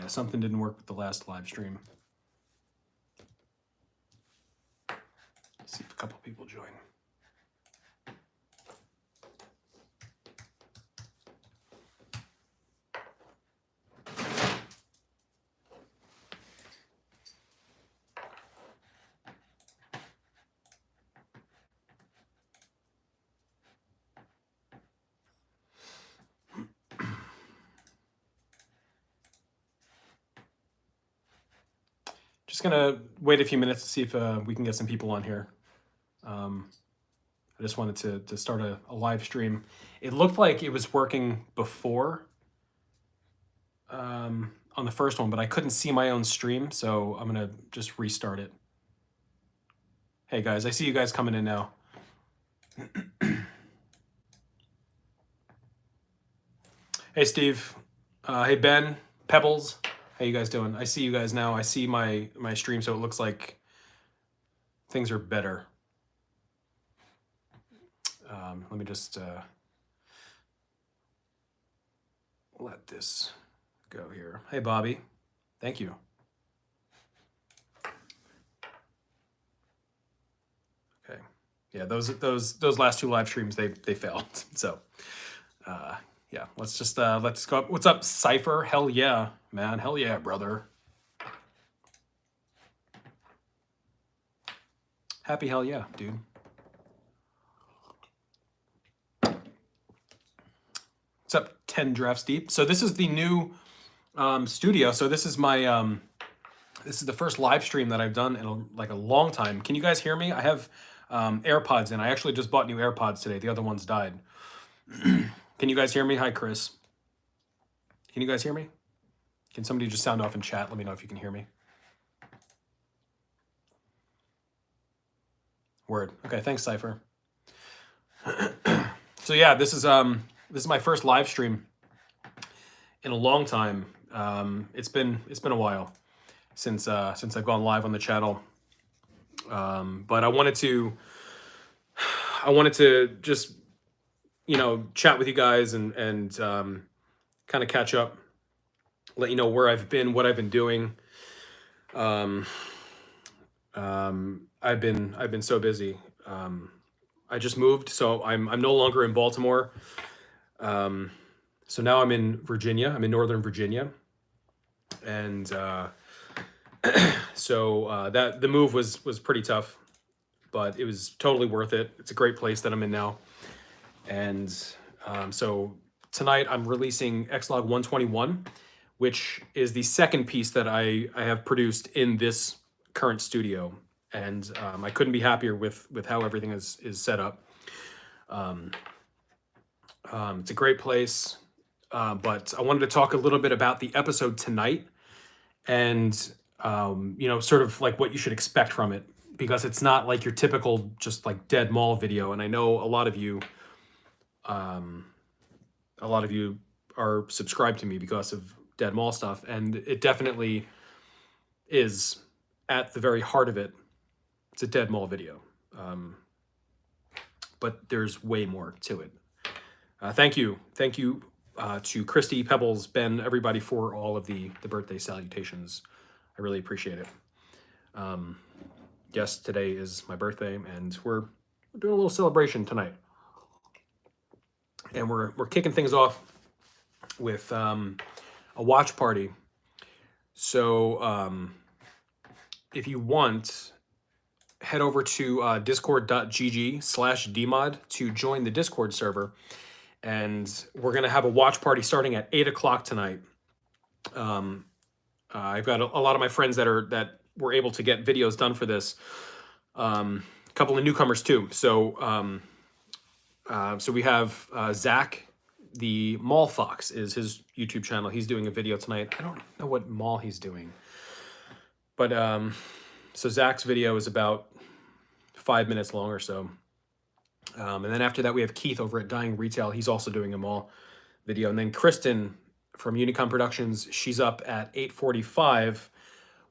Yeah, something didn't work with the last live stream. Let's see if a couple people join. Just gonna wait a few minutes to see if we can get some people on here. I just wanted to start a live stream. It looked like it was working before on the first one, but I couldn't see my own stream, so I'm gonna just restart it. Hey guys, I see you guys coming in now. Hey Steve, hey Ben, Pebbles. How you guys doing? I see you guys now. I see my stream, so it looks like things are better. Let me just let this go here. Hey Bobby, thank you. Okay, yeah, those last two live streams they failed. So yeah, let's just let's go up. What's up, Cypher? Hell yeah, man. Hell yeah, brother. Happy hell yeah, dude. What's up, 10 drafts deep? So this is the new studio. So this is my this is the first live stream that I've done in like a long time. Can you guys hear me? I have AirPods in. I actually just bought new AirPods today. The other ones died. Can you guys hear me? Hi, Chris. Can you guys hear me? Can somebody just sound off in chat? Let me know if you can hear me. Word. Okay, thanks, Cypher. So yeah, this is my first live stream in a long time. It's been a while since I've gone live on the channel. But I wanted to just, you know, chat with you guys and kind of catch up, let you know where I've been, what I've been doing. I've been so busy. I just moved, so I'm no longer in Baltimore. So now I'm in Virginia. I'm in Northern Virginia, and so that the move was pretty tough, but it was totally worth it. It's a great place that I'm in now, and so tonight I'm releasing ExLog 121, which is the second piece that I have produced in this current studio, and I couldn't be happier with how everything is set up. It's a great place, but I wanted to talk a little bit about the episode tonight, and you know, sort of like what you should expect from it, because it's not like your typical just like dead mall video. And I know a lot of you are subscribed to me because of dead mall stuff, and it definitely is at the very heart of it. It's a dead mall video, but there's way more to it. Thank you to Christy, Pebbles, Ben, everybody for all of the birthday salutations. I really appreciate it. Yes, today is my birthday, and we're doing a little celebration tonight. And we're kicking things off with a watch party. So if you want, head over to discord.gg/dmod to join the Discord server. And we're going to have a watch party starting at 8 o'clock tonight. I've got a lot of my friends that were able to get videos done for this. A couple of newcomers too. So so we have Zach, the Mall Fox is his YouTube channel. He's doing a video tonight. I don't know what mall he's doing. But so Zach's video is about 5 minutes long or so. And then after that, we have Keith over at Dying Retail. He's also doing a mall video. And then Kristen from Unicom Productions, she's up at 8:45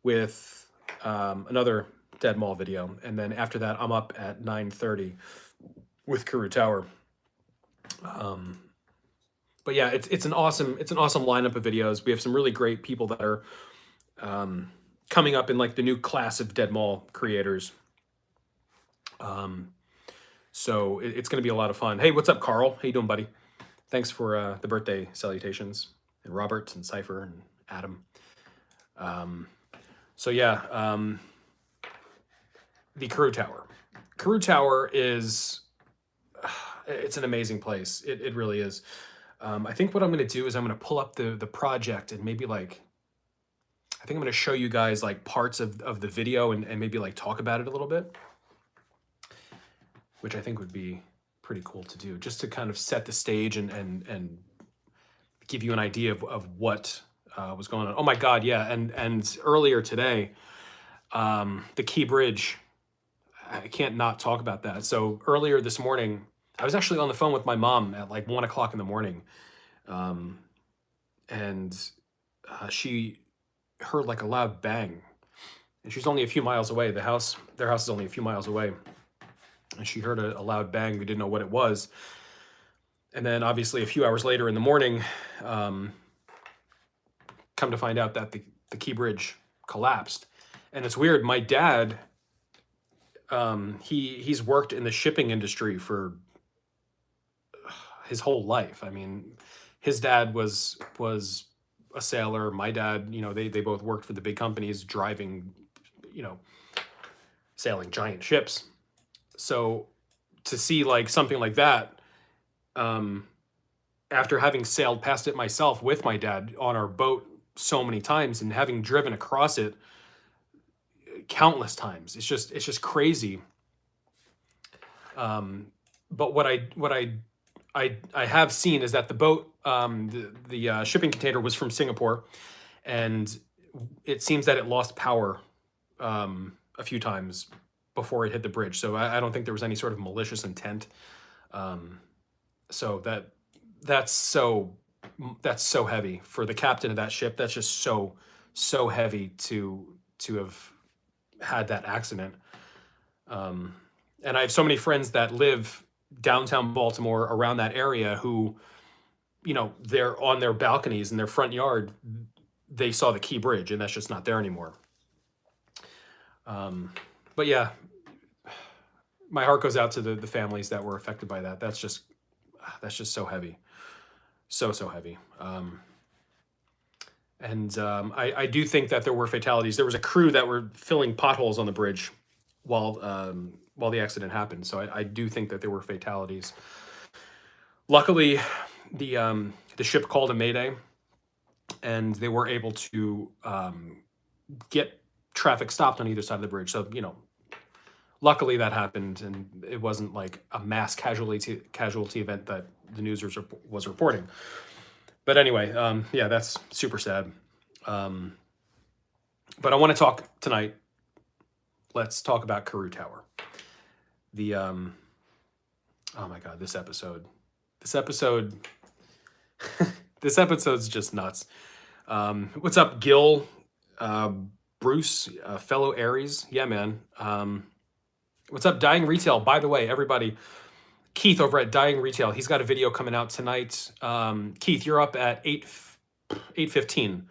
with another dead mall video. And then after that, I'm up at 9:30 with Carew Tower. but yeah, it's an awesome lineup of videos. We have some really great people that are coming up in like the new class of Dead Mall creators. So it's going to be a lot of fun. Hey, what's up, Carl? How you doing, buddy? Thanks for the birthday salutations, and Robert and Cypher and Adam. So yeah, the Carew Tower. Carew Tower is, it's an amazing place. It really is. I think what I'm going to do is I'm going to pull up the project and maybe like, I think I'm going to show you guys like parts of the video and maybe like talk about it a little bit, which I think would be pretty cool to do, just to kind of set the stage and give you an idea of what was going on. Oh my God, yeah, and earlier today, the Key Bridge, I can't not talk about that. So earlier this morning, I was actually on the phone with my mom at like 1 o'clock in the morning, and she heard like a loud bang, and she's only a few miles away. Their house is only a few miles away. And she heard a loud bang. We didn't know what it was. And then obviously a few hours later in the morning, come to find out that the Key Bridge collapsed. And it's weird. My dad, he's worked in the shipping industry for his whole life. I mean, his dad was a sailor. My dad, you know, they both worked for the big companies driving, you know, sailing giant ships. So to see like something like that, after having sailed past it myself with my dad on our boat so many times and having driven across it countless times, it's just crazy. But what I have seen is that the boat, the shipping container was from Singapore, and it seems that it lost power a few times before it hit the bridge. So I don't think there was any sort of malicious intent. So that's so heavy for the captain of that ship. That's just so heavy to have had that accident. And I have so many friends that live downtown Baltimore, around that area, who, you know, they're on their balconies in their front yard, they saw the Key Bridge, and that's just not there anymore. But yeah, my heart goes out to the families that were affected by that. That's just so heavy. So heavy. I do think that there were fatalities. There was a crew that were filling potholes on the bridge while the accident happened. So I do think that there were fatalities. Luckily, the ship called a mayday, and they were able to get traffic stopped on either side of the bridge. So, you know, luckily that happened, and it wasn't like a mass casualty event that the news was reporting. But anyway, yeah, that's super sad. But I want to talk tonight. Let's talk about Carew Tower. Oh my God, this episode, this episode's just nuts. What's up, Gil, Bruce, fellow Aries? Yeah, man. What's up, Dying Retail? By the way, everybody, Keith over at Dying Retail, he's got a video coming out tonight. Keith, you're up at 8:15.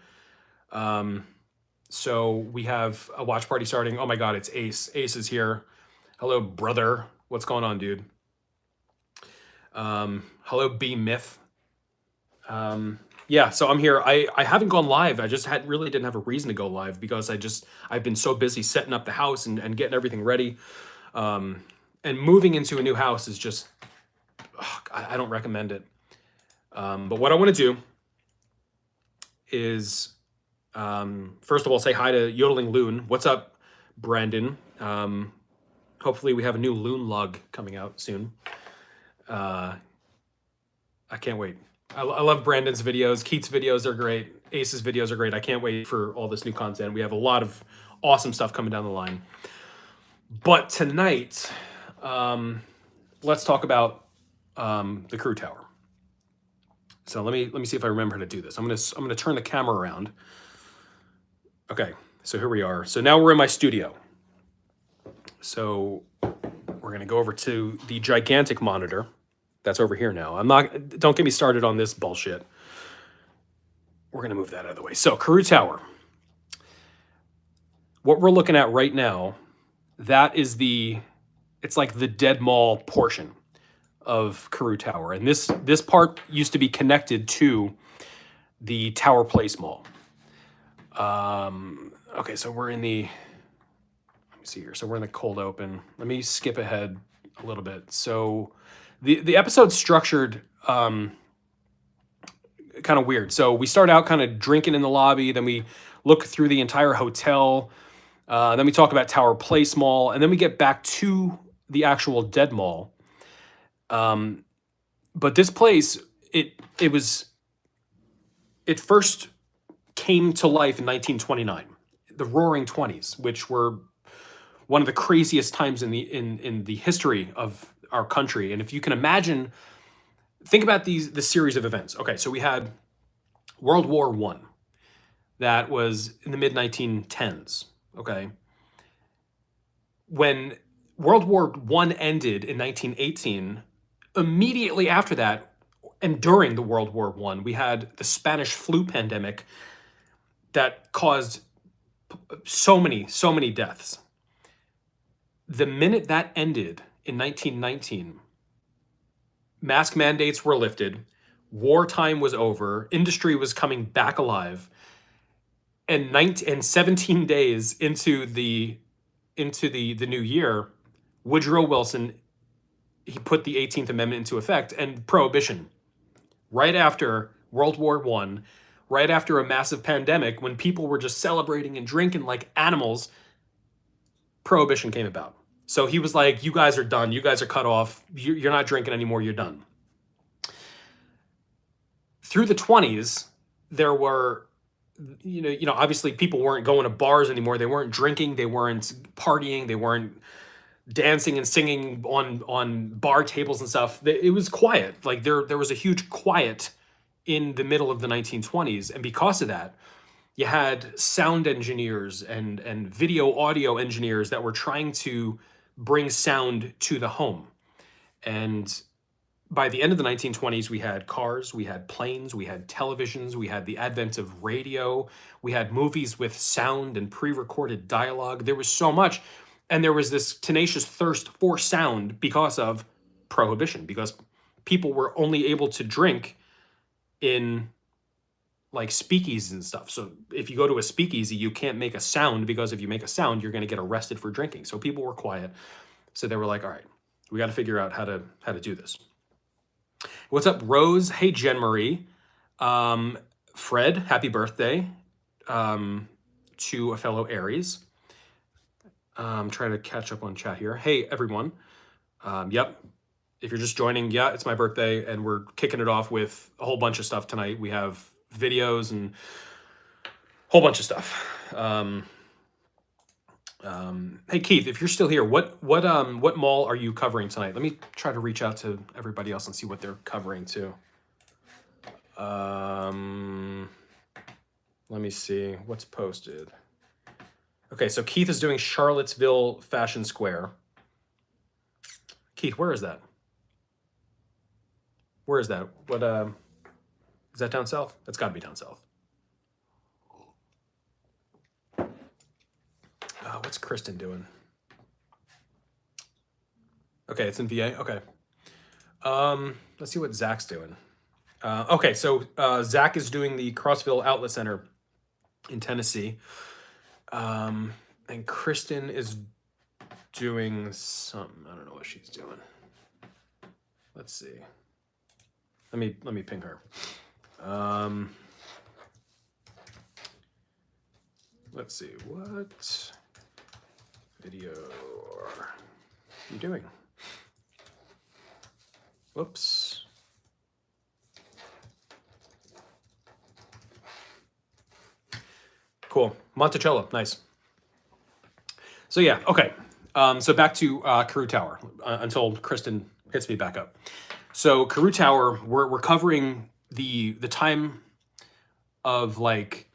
So we have a watch party starting. Oh my God, it's Ace. Ace is here. Hello, brother. What's going on, dude? Hello, B Myth. Yeah, so I'm here. I haven't gone live. I just really didn't have a reason to go live because I've been so busy setting up the house and getting everything ready. And moving into a new house is just, I don't recommend it. But what I want to do is, first of all, say hi to Yodeling Loon. What's up, Brandon? Hopefully we have a new Loon log coming out soon. I can't wait. I love Brandon's videos. Keith's videos are great. Ace's videos are great. I can't wait for all this new content. We have a lot of awesome stuff coming down the line. But tonight, let's talk about the Carew Tower. So let me see if I remember how to do this. I'm gonna turn the camera around. Okay, so here we are. So now we're in my studio. So we're gonna go over to the gigantic monitor. That's over here now. Don't get me started on this bullshit. We're going to move that out of the way. So, Carew Tower. What we're looking at right now, that is it's like the Dead Mall portion of Carew Tower. And this part used to be connected to the Tower Place Mall. Okay, so we're in the, let me see here. So we're in the cold open. Let me skip ahead a little bit. So the episode's structured kind of weird. So we start out kind of drinking in the lobby, then we look through the entire hotel, then we talk about Tower Place Mall, and then we get back to the actual Dead Mall. But this place, it first came to life in 1929, the Roaring Twenties, which were one of the craziest times in the history of our country. And if you can imagine, think about the series of events. Okay, so we had World War I, that was in the mid 1910s. Okay, when World War I ended in 1918, immediately after that, and during the World War I, we had the Spanish flu pandemic that caused so many deaths. The minute that ended in 1919, mask mandates were lifted, wartime was over, industry was coming back alive, and 17 days into the new year, Woodrow Wilson, he put the 18th Amendment into effect, and prohibition. Right after World War I, right after a massive pandemic, when people were just celebrating and drinking like animals, prohibition came about. So he was like, you guys are done. You guys are cut off. You're not drinking anymore. You're done. Through the 20s, there were, obviously people weren't going to bars anymore. They weren't drinking. They weren't partying. They weren't dancing and singing on bar tables and stuff. It was quiet. Like there was a huge quiet in the middle of the 1920s. And because of that, you had sound engineers and video audio engineers that were trying to bring sound to the home. And by the end of the 1920s, we had cars, we had planes, we had televisions, we had the advent of radio, we had movies with sound and pre-recorded dialogue. There was so much. And there was this tenacious thirst for sound because of prohibition, because people were only able to drink in like speakeasies and stuff. So if you go to a speakeasy, you can't make a sound, because if you make a sound, you're going to get arrested for drinking. So people were quiet. So they were like, all right, we got to figure out how to do this. What's up, Rose? Hey, Jen Marie. Fred, happy birthday to a fellow Aries. I'm trying to catch up on chat here. Hey, everyone. Yep. If you're just joining, yeah, it's my birthday, and we're kicking it off with a whole bunch of stuff tonight. We have videos and a whole bunch of stuff. Hey, Keith, if you're still here, what mall are you covering tonight? Let me try to reach out to everybody else and see what they're covering too. Let me see what's posted. Okay, so Keith is doing Charlottesville Fashion Square. Keith, where is that? Where is that? What is that down south? That's got to be down south. What's Kristen doing? Okay, it's in VA. Okay. Let's see what Zach's doing. Okay, so Zach is doing the Crossville Outlet Center in Tennessee. And Kristen is doing something. I don't know what she's doing. Let's see. Let me ping her. Let's see. What video are you doing? Whoops. Cool. Monticello. Nice. So yeah, okay. So back to Carew Tower until Kristen hits me back up. So Carew Tower, we're covering the time of like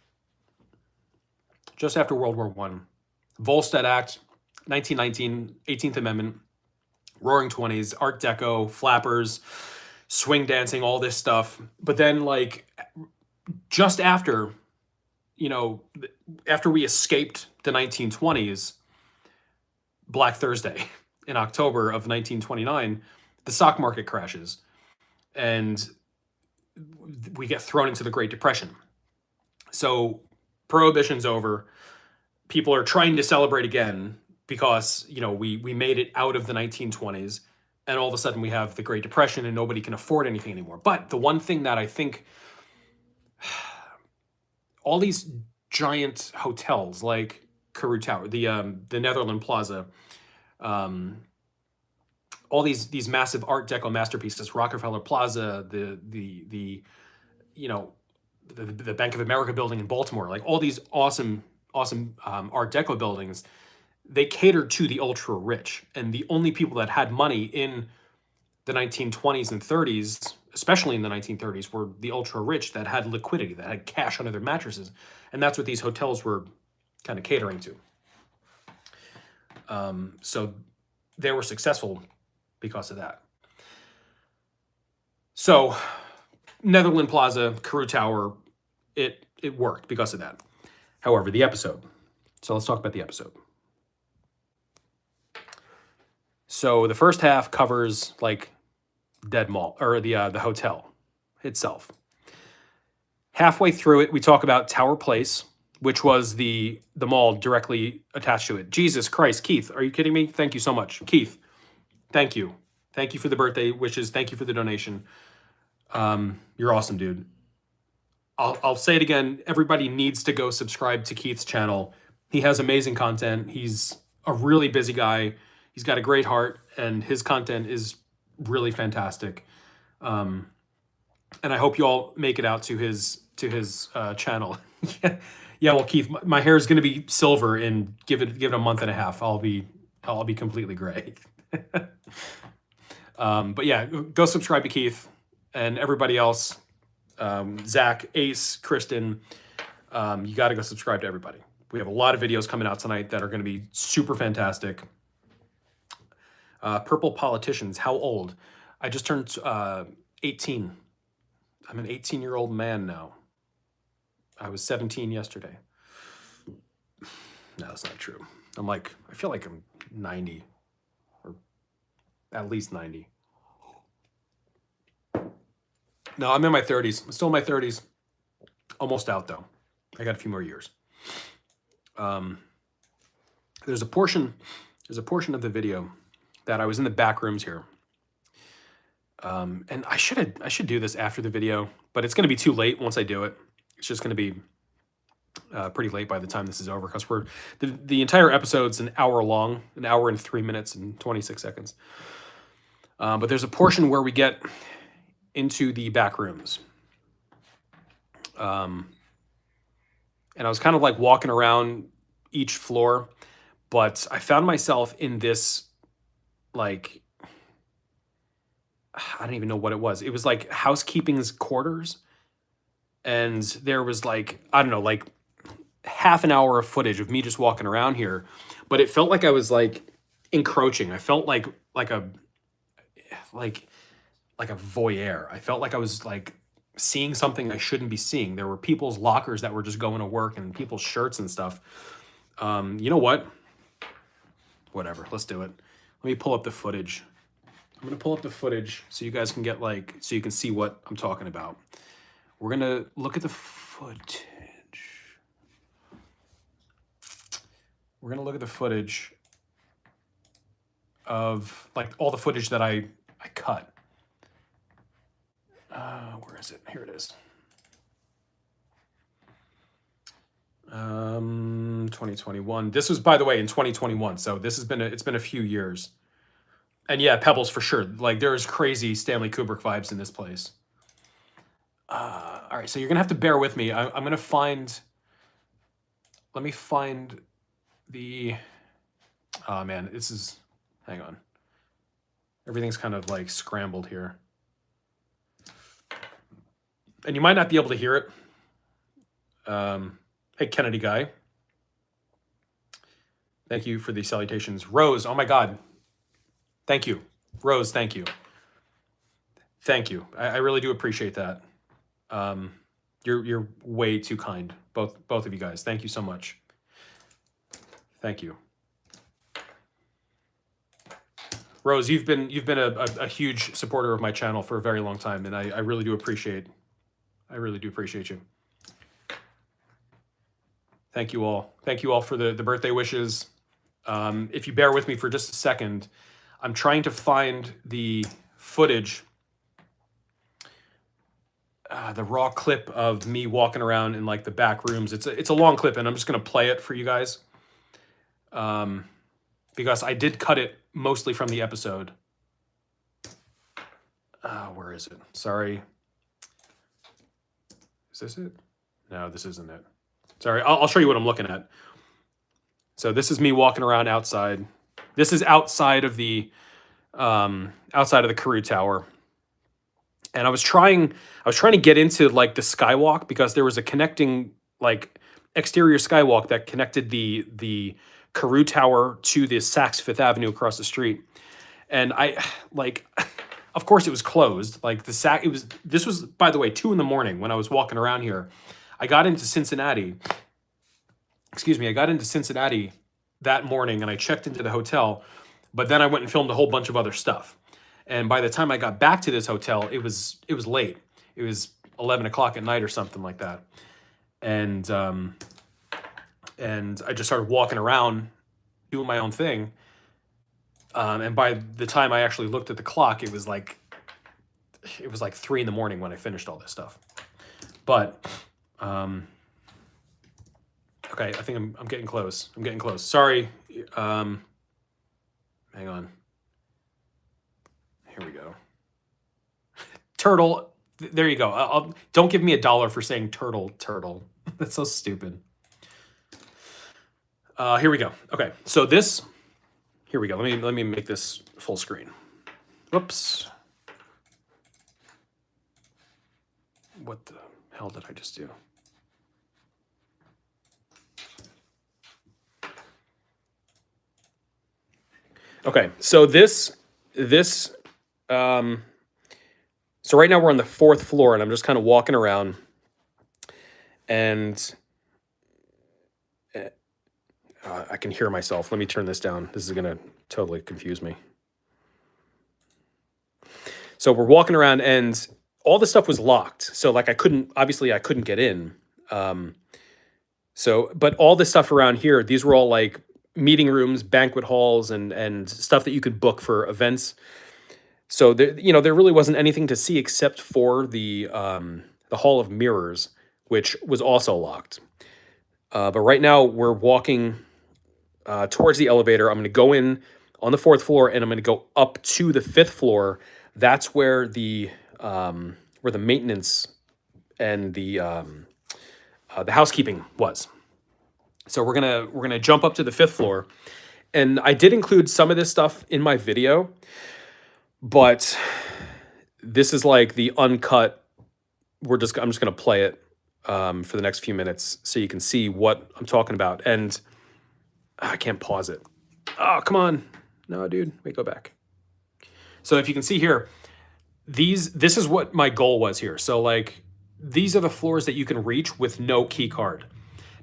just after World War I. Volstead Act, 1919, 18th Amendment, Roaring Twenties, Art Deco, flappers. swing dancing, all this stuff. But then, like, just after, you know, after we escaped the 1920s, Black Thursday in October of 1929, the stock market crashes and we get thrown into the Great Depression. So Prohibition's over. People are trying to celebrate again because, you know, we made it out of the 1920s, and all of a sudden we have the Great Depression and nobody can afford anything anymore. But the one thing that I think all these giant hotels like Carew Tower, the Netherland Plaza, all these massive Art Deco masterpieces, Rockefeller Plaza, the you know, the Bank of America building in Baltimore, like all these awesome Art Deco buildings, they catered to the ultra rich, and the only people that had money in the 1920s and 30s, especially in the 1930s, were the ultra rich that had liquidity, that had cash under their mattresses, and that's what these hotels were kind of catering to. So they were successful because of that. So Netherland Plaza, Carew Tower, it worked because of that. However, the episode. So let's talk about the episode. So the first half covers like Dead Mall, or the hotel itself. Halfway through it, we talk about Tower Place, which was the mall directly attached to it. Jesus Christ, Keith, are you kidding me? Thank you so much. Keith, thank you. Thank you for the birthday wishes. Thank you for the donation. You're awesome, dude. I'll say it again. Everybody needs to go subscribe to Keith's channel. He has amazing content. He's a really busy guy. He's got a great heart, and his content is really fantastic. And I hope you all make it out to his channel. Yeah, well, Keith, my hair is going to be silver in give it a month and a half. I'll be completely gray. But yeah, go subscribe to Keith and everybody else. Zach, Ace, Kristen, you got to go subscribe to everybody. We have a lot of videos coming out tonight that are going to be super fantastic. Purple Politicians, how old? I just turned 18. I'm an 18-year-old man now. I was 17 yesterday. No, that's not true. I feel like I'm 90, or at least 90. No, I'm in my 30s. I'm still in my 30s. Almost out, though. I got a few more years. There's a portion of the video that I was in the back rooms here. And I should do this after the video, but it's going to be too late once I do it. It's just going to be pretty late by the time this is over, because the entire episode's an hour long, an hour and 3 minutes and 26 seconds. But there's a portion where we get into the back rooms. And I was kind of like walking around each floor, but I found myself in this, like, I don't even know what it was. It was like housekeeping's quarters. And there was like, I don't know, like half an hour of footage of me just walking around here. But it felt like I was like encroaching. I felt like a voyeur. I felt like I was like seeing something I shouldn't be seeing. There were people's lockers that were just going to work and people's shirts and stuff. You know what? Whatever, let's do it. Let me pull up the footage. I'm gonna pull up the footage so you guys can get so you can see what I'm talking about. We're gonna look at the footage. We're gonna look at the footage of like all the footage that I cut. Where is it? Here it is. 2021. This was, by the way, in 2021. So this has been it's been a few years. And yeah, Pebbles for sure. Like there's crazy Stanley Kubrick vibes in this place. All right, so you're gonna have to bear with me. I'm gonna find. Let me find the. Oh man, this is. Hang on. Everything's kind of like scrambled here. And you might not be able to hear it. Hey, Kennedy guy. Thank you for the salutations. Rose, oh my God. Thank you. Rose, thank you. Thank you. I really do appreciate that. You're way too kind, both of you guys. Thank you so much. Thank you. Rose, you've been a huge supporter of my channel for a very long time, and I really do appreciate you. Thank you all. Thank you all for the birthday wishes. If you bear with me for just a second, I'm trying to find the footage, the raw clip of me walking around in like the back rooms. It's a long clip, and I'm just gonna play it for you guys, because I did cut it mostly from the episode. Where is it? Sorry. Is this it? No, this isn't it. Sorry, I'll show you what I'm looking at. So this is me walking around outside. This is outside of the Carew Tower. And I was trying to get into like the skywalk, because there was a connecting like exterior skywalk that connected the Carew Tower to the Saks Fifth Avenue across the street. And I like, of course it was closed. Like this was, by the way, 2 in the morning when I was walking around here. I got into Cincinnati. Excuse me, I got into Cincinnati that morning, and I checked into the hotel, but then I went and filmed a whole bunch of other stuff. And by the time I got back to this hotel, it was late. It was 11 o'clock at night or something like that. And I just started walking around doing my own thing. And by the time I actually looked at the clock, it was like 3 in the morning when I finished all this stuff. But okay, I think I'm getting close. I'm getting close. Sorry. Hang on. Here we go. Turtle. There you go. Don't give me $1 for saying turtle. That's so stupid. Here we go. Okay, so this. Here we go. Let me make this full screen. Whoops. What the hell did I just do? Okay, so so right now we're on the 4th floor, and I'm just kind of walking around, and I can hear myself. Let me turn this down. This is gonna totally confuse me. So we're walking around, and all the stuff was locked. So like I couldn't get in. But all the stuff around here, these were all like meeting rooms, banquet halls, and stuff that you could book for events. So there really wasn't anything to see except for the Hall of Mirrors, which was also locked. But right now we're walking towards the elevator. I'm going to go in on the 4th floor, and I'm going to go up to the 5th floor. That's where the maintenance and the housekeeping was. So we're gonna jump up to the 5th floor, and I did include some of this stuff in my video, but this is like the uncut. I'm just gonna play it for the next few minutes so you can see what I'm talking about. And I can't pause it. Oh, come on. No, dude. Wait, go back. So if you can see here, this is what my goal was here. So like, these are the floors that you can reach with no key card.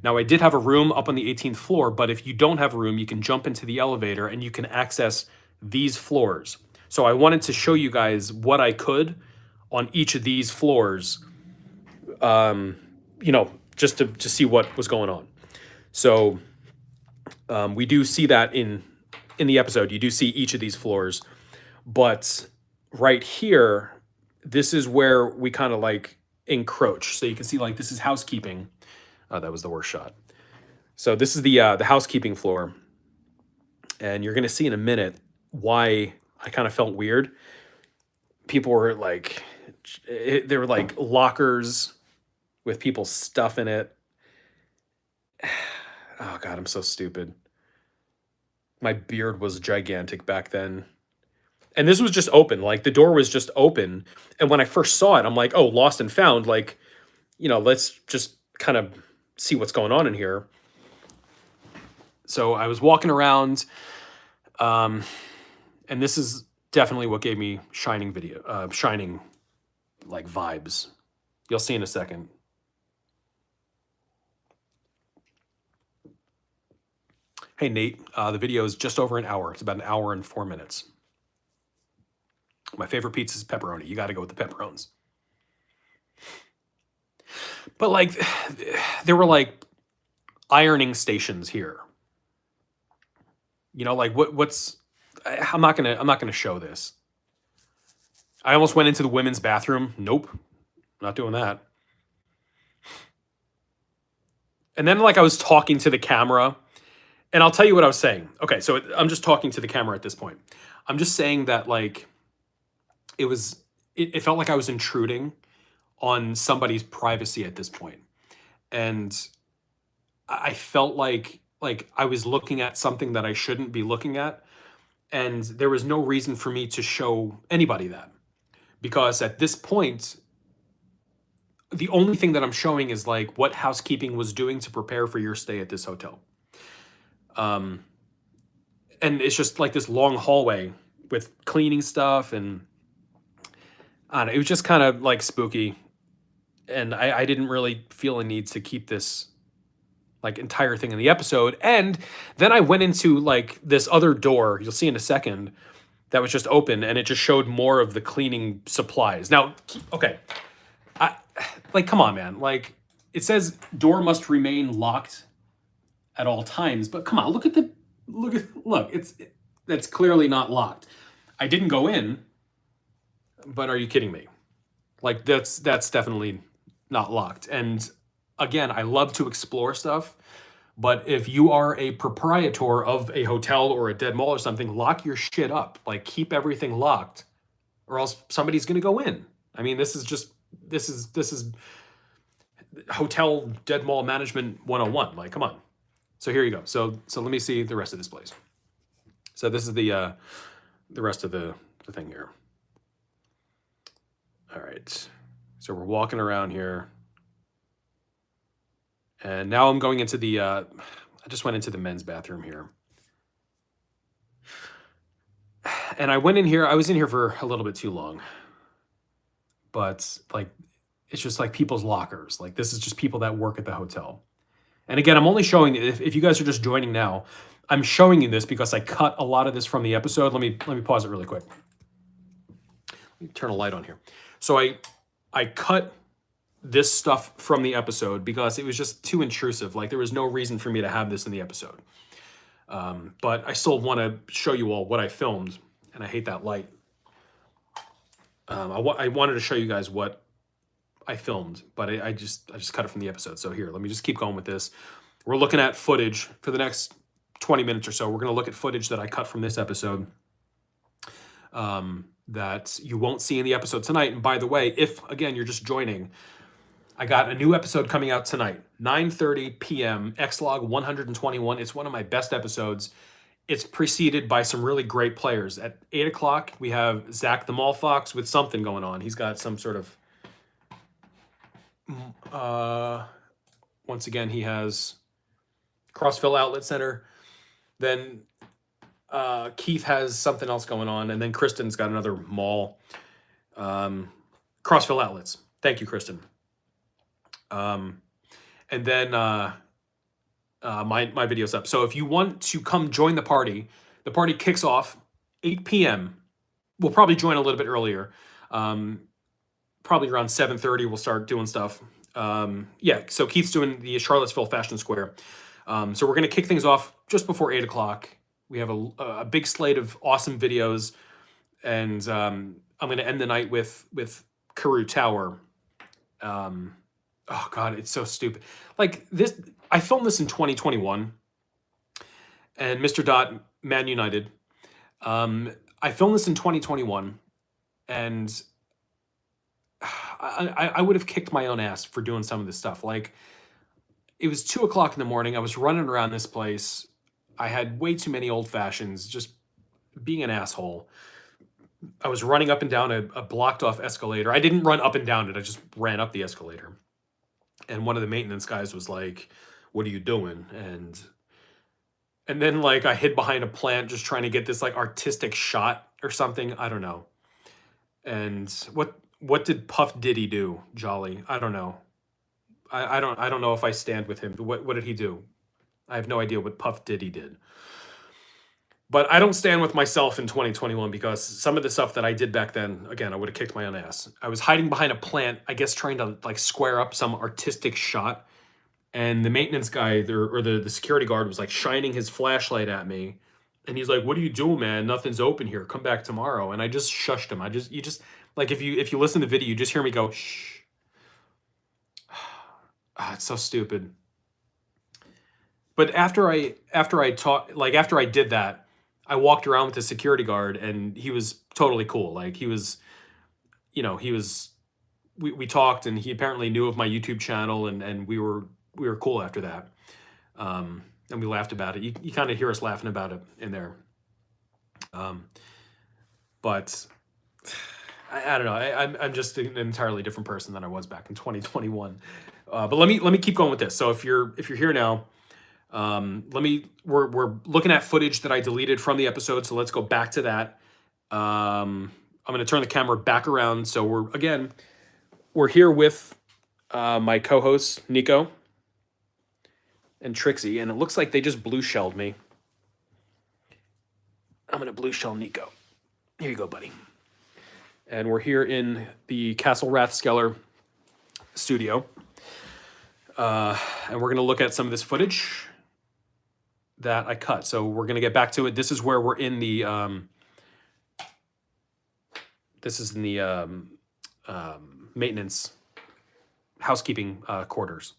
Now I did have a room up on the 18th floor, but if you don't have a room, you can jump into the elevator and you can access these floors. So I wanted to show you guys what I could on each of these floors, just to see what was going on. So we do see that in the episode. You do see each of these floors, but right here, this is where we kind of like encroach. So you can see like this is housekeeping. Oh, that was the worst shot. So this is the housekeeping floor, and you're gonna see in a minute why I kind of felt weird. People were like, there were like lockers with people's stuff in it. Oh God, I'm so stupid. My beard was gigantic back then. And this was just open, like the door was just open. And when I first saw it, I'm like, oh, lost and found. Like, let's just kind of see what's going on in here. So I was walking around, and this is definitely what gave me Shining video, Shining like vibes. You'll see in a second. Hey, Nate, the video is just over an hour. It's about an hour and 4 minutes. My favorite pizza is pepperoni. You got to go with the pepperonis. But like, there were like ironing stations here. You know, like what's, I'm not gonna show this. I almost went into the women's bathroom. Nope, not doing that. And then like I was talking to the camera, and I'll tell you what I was saying. Okay, so I'm just talking to the camera at this point. I'm just saying that like it felt like I was intruding on somebody's privacy at this point. And I felt like I was looking at something that I shouldn't be looking at. And there was no reason for me to show anybody that. Because at this point, the only thing that I'm showing is like what housekeeping was doing to prepare for your stay at this hotel. And it's just like this long hallway with cleaning stuff, and I don't know, it was just kind of like spooky. And I didn't really feel a need to keep this like entire thing in the episode. And then I went into like this other door, you'll see in a second, that was just open, and it just showed more of the cleaning supplies. Now, okay, like, come on, man. Like, it says door must remain locked at all times, but come on, look, that's clearly not locked. I didn't go in, but are you kidding me? Like, that's definitely not locked. And again, I love to explore stuff, but if you are a proprietor of a hotel or a dead mall or something, lock your shit up. Like, keep everything locked, or else somebody's gonna go in. I mean, this is hotel dead mall management 101. Like, come on. So here you go. So let me see the rest of this place. So this is the rest of the thing here. All right. So we're walking around here. And now I'm going into the, I just went into the men's bathroom here. And I went in here, I was in here for a little bit too long. But like, it's just like people's lockers. Like, this is just people that work at the hotel. And again, I'm only showing, if you guys are just joining now, I'm showing you this because I cut a lot of this from the episode. Let me pause it really quick. Let me turn a light on here. So I cut this stuff from the episode because it was just too intrusive. Like, there was no reason for me to have this in the episode. But I still want to show you all what I filmed, and I hate that light. I wanted to show you guys what I filmed, but I just cut it from the episode. So here, let me just keep going with this. We're looking at footage for the next 20 minutes or so. We're going to look at footage that I cut from this episode that you won't see in the episode tonight. And by the way, if, again, you're just joining, I got a new episode coming out tonight, 9:30 p.m., ExLog 121. It's one of my best episodes. It's preceded by some really great players. At 8 o'clock, we have Zach the Mall Fox with something going on. He's got some sort of... once again, he has Crossville Outlet Center. Then Keith has something else going on. And then Kristen's got another mall. Crossville Outlets. Thank you, Kristen. And then my video's up. So if you want to come join the party kicks off 8 p.m. We'll probably join a little bit earlier. Probably around 7:30 we'll start doing stuff. Yeah, so Keith's doing the Charlottesville Fashion Square. So we're going to kick things off just before 8 o'clock. We have a big slate of awesome videos. And I'm going to end the night with Carew Tower. Oh, God, it's so stupid. Like, this, I filmed this in 2021. And Mr. Dot, Man United. I filmed this in 2021. And... I would have kicked my own ass for doing some of this stuff. Like, it was 2 o'clock in the morning. I was running around this place. I had way too many old fashions, just being an asshole. I was running up and down a blocked off escalator. I didn't run up and down it. I just ran up the escalator. And one of the maintenance guys was like, "What are you doing?" And then like I hid behind a plant just trying to get this like artistic shot or something. I don't know. And what did Puff Diddy do, Jolly? I don't know. I don't know if I stand with him. What did he do? I have no idea what Puff Diddy did. But I don't stand with myself in 2021 because some of the stuff that I did back then, again, I would have kicked my own ass. I was hiding behind a plant, I guess trying to like square up some artistic shot. And the maintenance guy there, or the security guard was like shining his flashlight at me. And he's like, "What are you doing, man? Nothing's open here. Come back tomorrow." And I just shushed him. You just like if you listen to the video, you just hear me go, "Shh." Ah, it's so stupid. But after I did that, I walked around with the security guard and he was totally cool. Like he was, we talked and he apparently knew of my YouTube channel and we were cool after that. And we laughed about it. You kind of hear us laughing about it in there. But I don't know. I'm just an entirely different person than I was back in 2021. But let me keep going with this. So if you're here now, we're looking at footage that I deleted from the episode. So let's go back to that. I'm going to turn the camera back around. So we're here with my co-hosts Nico and Trixie, and it looks like they just blue shelled me. I'm going to blue shell Nico. Here you go, buddy. And we're here in the Castle Rathskeller studio. And we're going to look at some of this footage that I cut. So we're going to get back to it. This is where we're in the maintenance housekeeping quarters.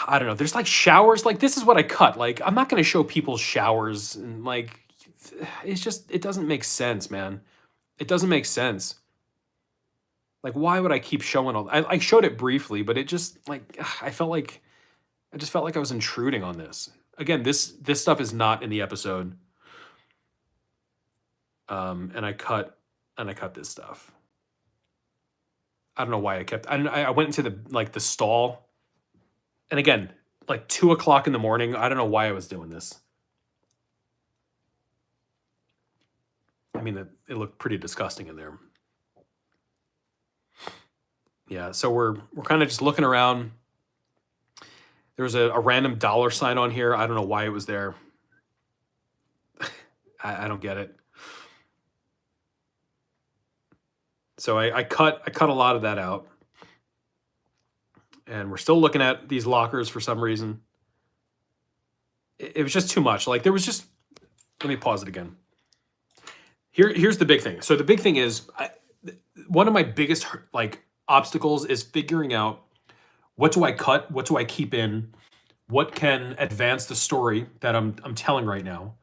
I don't know. There's like showers. Like this is what I cut. Like I'm not going to show people's showers and like it doesn't make sense, man. It doesn't make sense. Like why would I keep showing all? I showed it briefly, but it just like I just felt like I was intruding on this. Again, this stuff is not in the episode. And I cut this stuff. I don't know why I went into the stall. And again, like 2 o'clock in the morning, I don't know why I was doing this. I mean, it looked pretty disgusting in there. Yeah, so we're kind of just looking around. There was a random dollar sign on here. I don't know why it was there. I don't get it. So I cut a lot of that out. And we're still looking at these lockers for some reason. It was just too much. Like there was just, let me pause it again. Here's the big thing. So the big thing is, one of my biggest like obstacles is figuring out what do I cut, what do I keep in, what can advance the story that I'm telling right now.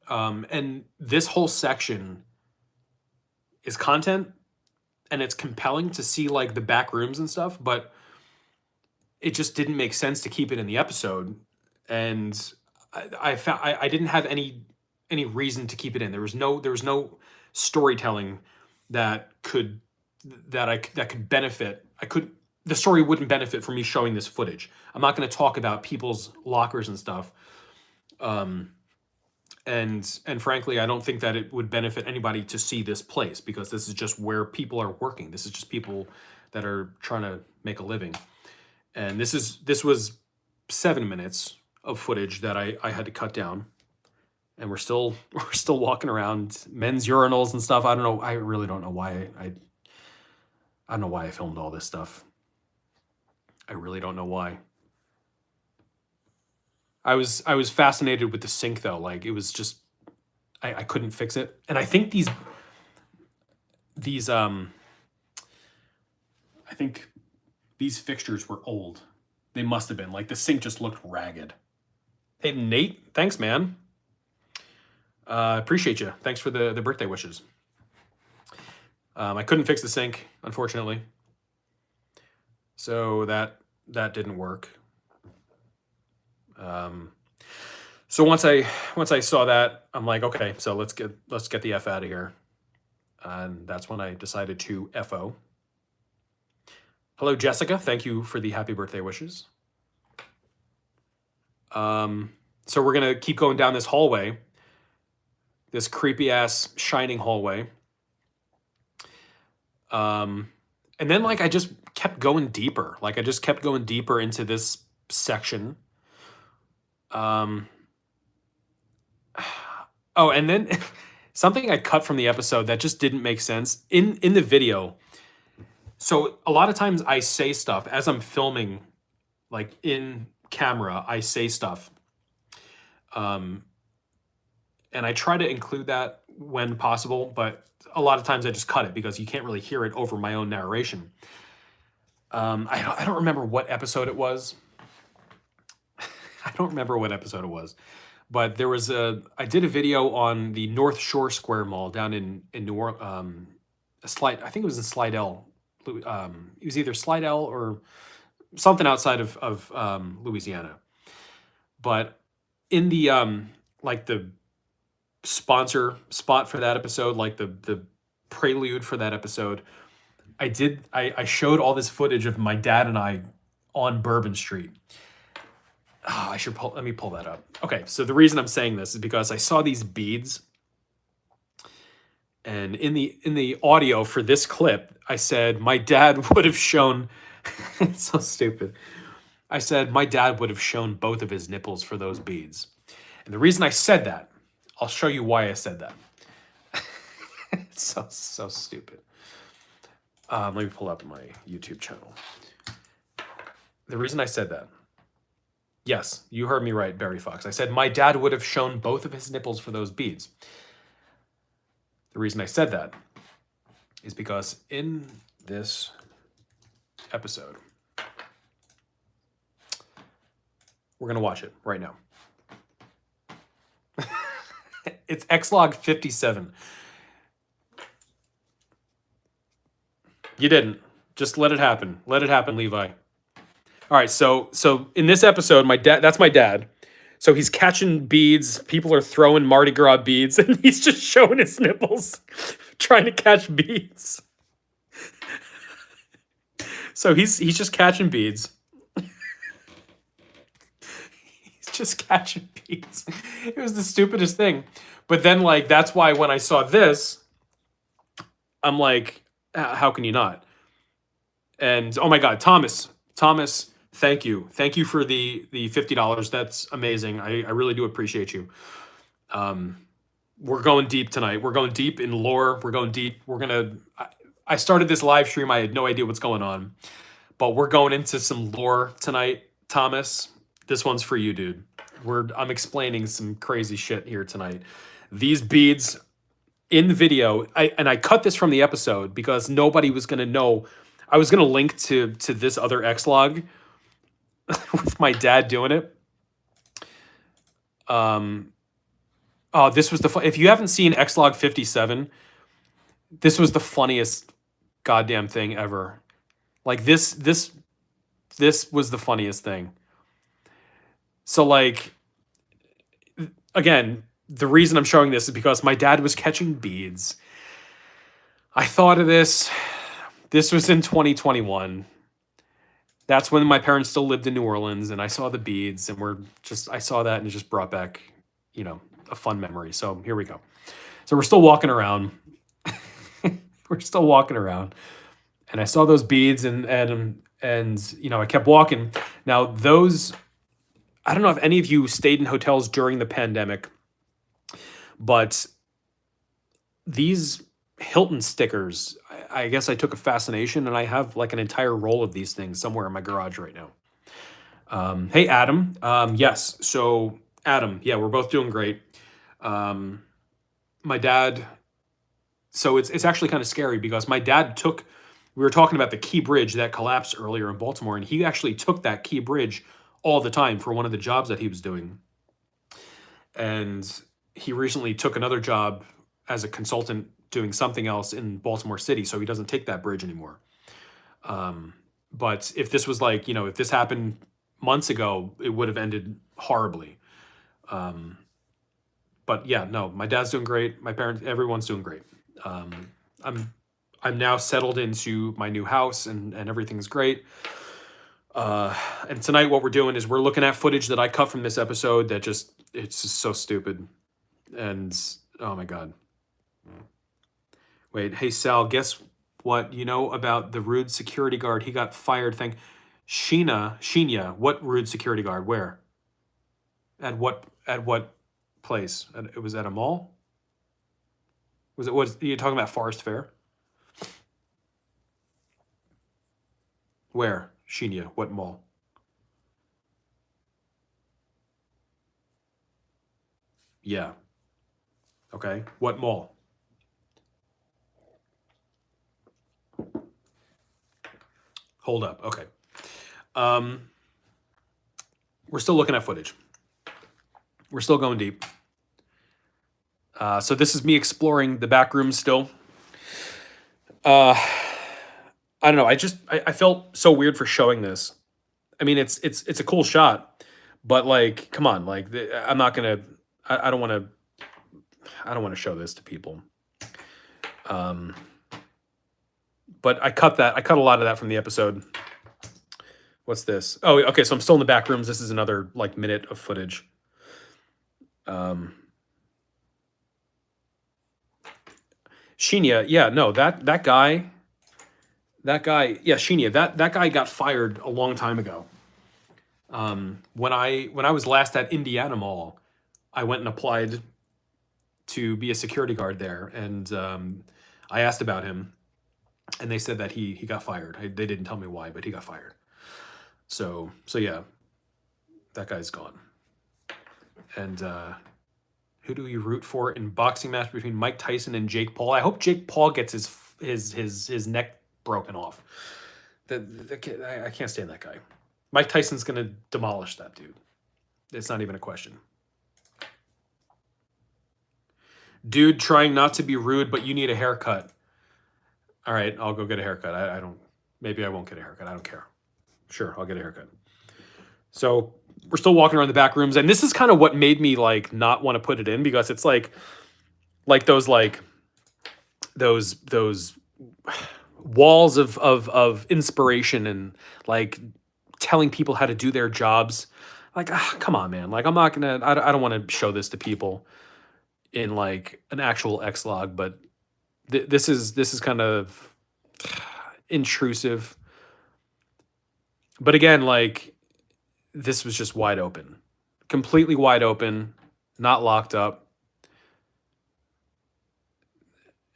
And this whole section is content. And it's compelling to see like the back rooms and stuff, but it just didn't make sense to keep it in the episode. And I found I didn't have any reason to keep it in. There was no storytelling that could benefit. The story wouldn't benefit from me showing this footage. I'm not going to talk about people's lockers and stuff. And frankly, I don't think that it would benefit anybody to see this place because this is just where people are working. This is just people that are trying to make a living. And this was 7 minutes of footage that I had to cut down. And we're still walking around men's urinals and stuff. I don't know. I really don't know why I don't know why I filmed all this stuff. I really don't know why. I was fascinated with the sink though. Like it was just, I couldn't fix it. And I think these fixtures were old. They must have been. Like the sink just looked ragged. Hey Nate, thanks man. Appreciate you. Thanks for the birthday wishes. I couldn't fix the sink, unfortunately. So that didn't work. So once I saw that, I'm like, okay, so let's get the F out of here. And that's when I decided to FO. Hello, Jessica. Thank you for the happy birthday wishes. So we're going to keep going down this hallway. this creepy ass shining hallway. And then like I just kept going deeper. Like I just kept going deeper into this section. Oh, and then something I cut from the episode that just didn't make sense in the video. So a lot of times I say stuff as I'm filming, like in camera, I say stuff. And I try to include that when possible, but a lot of times I just cut it because you can't really hear it over my own narration. I don't remember what episode it was. I don't remember what episode it was, but there was I did a video on the North Shore Square Mall down in New Orleans. I think it was in Slidell. It was either Slidell or something outside of Louisiana. But in the like the sponsor spot for that episode, like the prelude for that episode, I showed all this footage of my dad and I on Bourbon Street. Oh, let me pull that up. Okay, so the reason I'm saying this is because I saw these beads, and in the audio for this clip, I said my dad would have shown. It's so stupid. I said my dad would have shown both of his nipples for those beads, and the reason I said that, I'll show you why I said that. It's so stupid. Let me pull up my YouTube channel. The reason I said that. Yes, you heard me right, Barry Fox. I said my dad would have shown both of his nipples for those beads. The reason I said that is because in this episode, we're going to watch it right now. It's ExLog 57. You didn't. Just let it happen. Let it happen, Levi. All right, so in this episode, that's my dad. So he's catching beads. People are throwing Mardi Gras beads, and he's just showing his nipples, trying to catch beads. So he's just catching beads. He's just catching beads. It was the stupidest thing. But then, like, that's why when I saw this, I'm like, how can you not? And oh my God, Thomas, thank you for the $50. That's amazing. I really do appreciate you. We're going deep tonight. We're going deep in lore. We're going deep. I started this live stream. I had no idea what's going on, but we're going into some lore tonight. Thomas, this one's for you, dude. I'm explaining some crazy shit here tonight. These beads in the video, I cut this from the episode because nobody was going to know. I was going to link to this other ExLog with my dad doing it. Oh, this was if you haven't seen ExLog 57, this was the funniest goddamn thing ever. Like this was the funniest thing. So like, again, the reason I'm showing this is because my dad was catching beads. I thought of this. This was in 2021. That's when my parents still lived in New Orleans, and I saw the beads, and I saw that, and it just brought back, a fun memory. So here we go. So we're still walking around. We're still walking around, and I saw those beads, and I kept walking. Now those, I don't know if any of you stayed in hotels during the pandemic, but these Hilton stickers, I guess I took a fascination, and I have like an entire roll of these things somewhere in my garage right now. Hey, Adam. Yes. So Adam, yeah, we're both doing great. My dad, so it's actually kind of scary because my dad we were talking about the Key Bridge that collapsed earlier in Baltimore, and he actually took that Key Bridge all the time for one of the jobs that he was doing. And he recently took another job as a consultant doing something else in Baltimore City, so he doesn't take that bridge anymore. But if this was like, if this happened months ago, it would have ended horribly. But yeah, no, my dad's doing great. My parents, everyone's doing great. I'm now settled into my new house, and everything's great. And tonight what we're doing is we're looking at footage that I cut from this episode that it's just so stupid. And Oh my God. Wait, hey Sal, guess what? You know about the rude security guard? He got fired. Thank Sheena. What rude security guard? Where? At what place? It was at a mall? Was you talking about Forest Fair? Where? Sheena, what mall? Yeah. Okay. What mall? Hold up. Okay. Um, we're still looking at footage. We're still going deep. So this is me exploring the back rooms still. I don't know. I felt so weird for showing this. I mean, it's a cool shot, but like, come on, like I'm not gonna. I don't want to. I don't want to show this to people. But I cut that. I cut a lot of that from the episode. What's this? Oh, okay. So I'm still in the back rooms. This is another like minute of footage. Shinya, yeah, no, that guy, yeah, Shinya, that guy got fired a long time ago. When I was last at Indiana Mall, I went and applied to be a security guard there, and I asked about him, and they said that he got fired. They didn't tell me why, but he got fired. So yeah, that guy's gone. And who do you root for in boxing match between Mike Tyson and Jake Paul? I hope Jake Paul gets his neck broken off. I can't stand that guy. Mike Tyson's gonna demolish that dude. It's not even a question. Dude trying not to be rude, but you need a haircut. All right, I'll go get a haircut. I don't. Maybe I won't get a haircut. I don't care. Sure, I'll get a haircut. So we're still walking around the back rooms, and this is kind of what made me like not want to put it in, because it's like those walls of inspiration and like telling people how to do their jobs. Like, come on, man. Like, I'm not gonna. I don't want to show this to people in like an actual ExLog, but this is kind of intrusive. But again, like, this was just wide open, completely wide open, not locked up.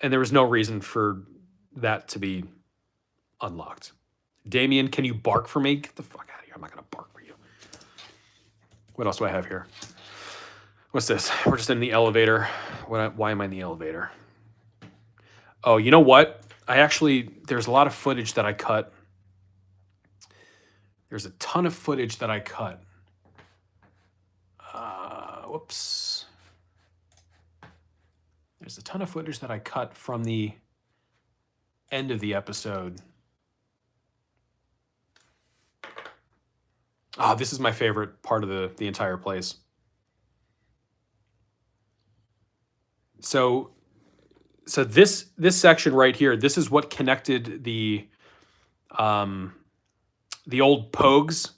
And there was no reason for that to be unlocked. Damien, can you bark for me? Get the fuck out of here. I'm not going to bark for you. What else do I have here? What's this? We're just in the elevator. Why am I in the elevator? Oh, you know what? There's a lot of footage that I cut. There's a ton of footage that I cut. Whoops. There's a ton of footage that I cut from the end of the episode. This is my favorite part of the entire place. So this section right here, this is what connected the old Pogues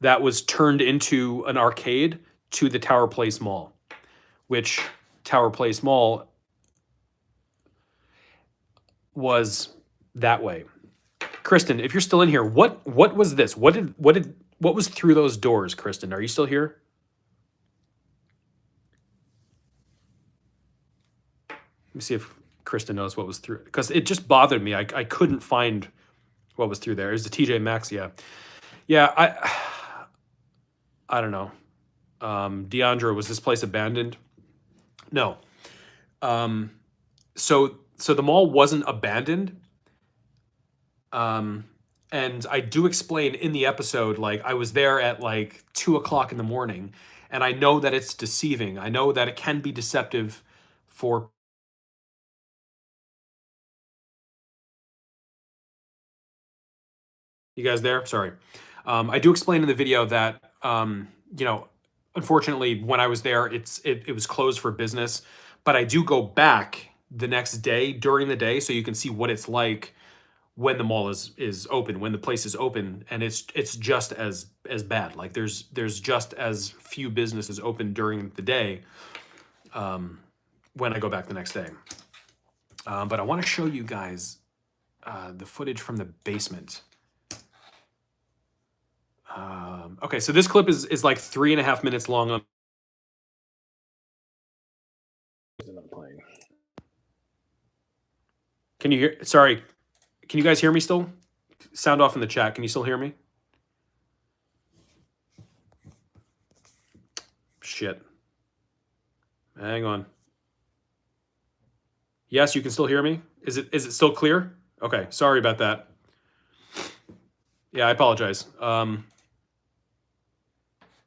that was turned into an arcade to the Tower Place Mall, which Tower Place Mall was that way. Kristen, if you're still in here, what was this? What was through those doors, Kristen? Are you still here? Let me see if Kristen knows what was through, because it just bothered me. I couldn't find what was through there. It was the TJ Maxx, yeah. Yeah, I don't know. Deandra, was this place abandoned? No. So the mall wasn't abandoned. And I do explain in the episode, like, I was there at like 2:00 in the morning, and I know that it's deceiving. I know that it can be deceptive for. You guys there? Sorry. I do explain in the video that, unfortunately, when I was there, it was closed for business. But I do go back the next day during the day, so you can see what it's like when the mall is open, when the place is open, and it's just as bad. Like, there's just as few businesses open during the day, when I go back the next day. But I want to show you guys the footage from the basement. Okay, so this clip is like 3.5 minutes long. Can you hear? Sorry, can you guys hear me still? Sound off in the chat. Can you still hear me? Shit. Hang on. Yes, you can still hear me? Is it still clear? Okay, sorry about that. Yeah, I apologize.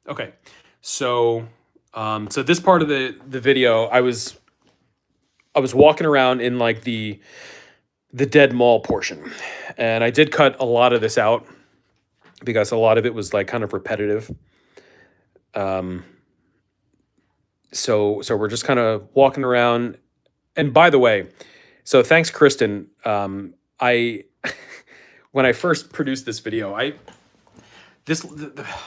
Okay, so so this part of the video, I was walking around in like the dead mall portion, and I did cut a lot of this out because a lot of it was like kind of repetitive. So we're just kind of walking around. And by the way, so thanks, Kristen. I when I first produced this video, oh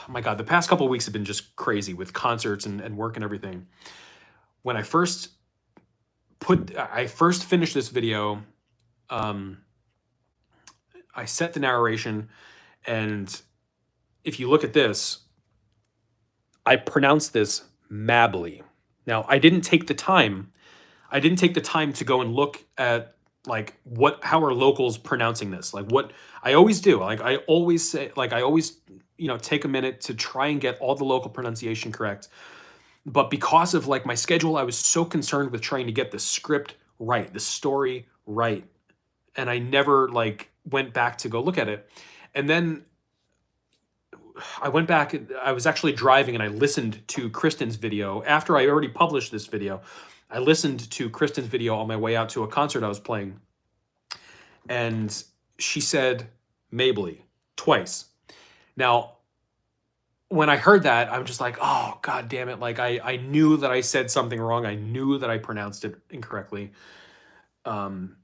my God, the past couple of weeks have been just crazy with concerts and work and everything. When I first finished this video, I set the narration, and if you look at this, I pronounced this Mably. Now, I didn't take the time to go and look at like how are locals pronouncing this? Like what I always do. Like I always say, like I always, take a minute to try and get all the local pronunciation correct. But because of like my schedule, I was so concerned with trying to get the script right, the story right. And I never like went back to go look at it. And then I went back, I was actually driving and I listened to Kristen's video after I already published this video. I listened to Kristen's video on my way out to a concert I was playing. And she said Mably twice. Now, when I heard that, I'm just like, oh, God damn it. Like I knew that I said something wrong. I knew that I pronounced it incorrectly. And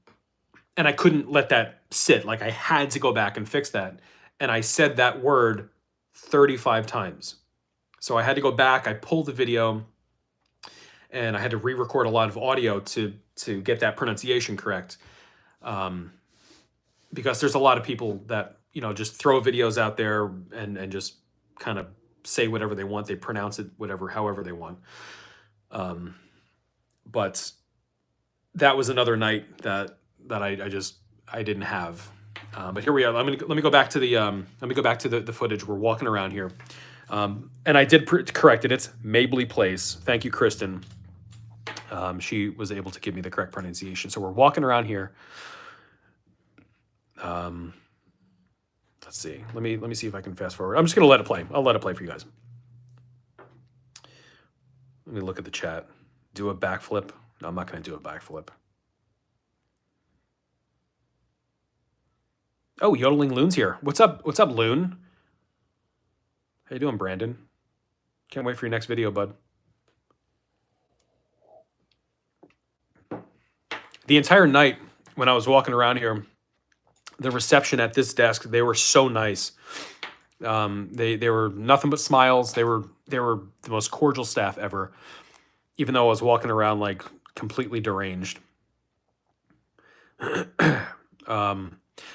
I couldn't let that sit. Like I had to go back and fix that. And I said that word 35 times. So I had to go back. I pulled the video and I had to re-record a lot of audio to get that pronunciation correct. Because there's a lot of people that, just throw videos out there and just kind of say whatever they want. They pronounce it however they want. But that was another night that I didn't have. But here we are. Let me go back to the footage. We're walking around here. And I did correct it. It's Mably Place. Thank you, Kristen. She was able to give me the correct pronunciation. So we're walking around here. Let's see. Let me see if I can fast forward. I'm just gonna let it play. I'll let it play for you guys. Let me look at the chat. Do a backflip. No, I'm not gonna do a backflip. Oh, Yodeling Loon's here. What's up? What's up, Loon? How you doing, Brandon? Can't wait for your next video, bud. The entire night when I was walking around here, the reception at this desk, they were so nice. They were nothing but smiles. They were the most cordial staff ever, even though I was walking around like completely deranged.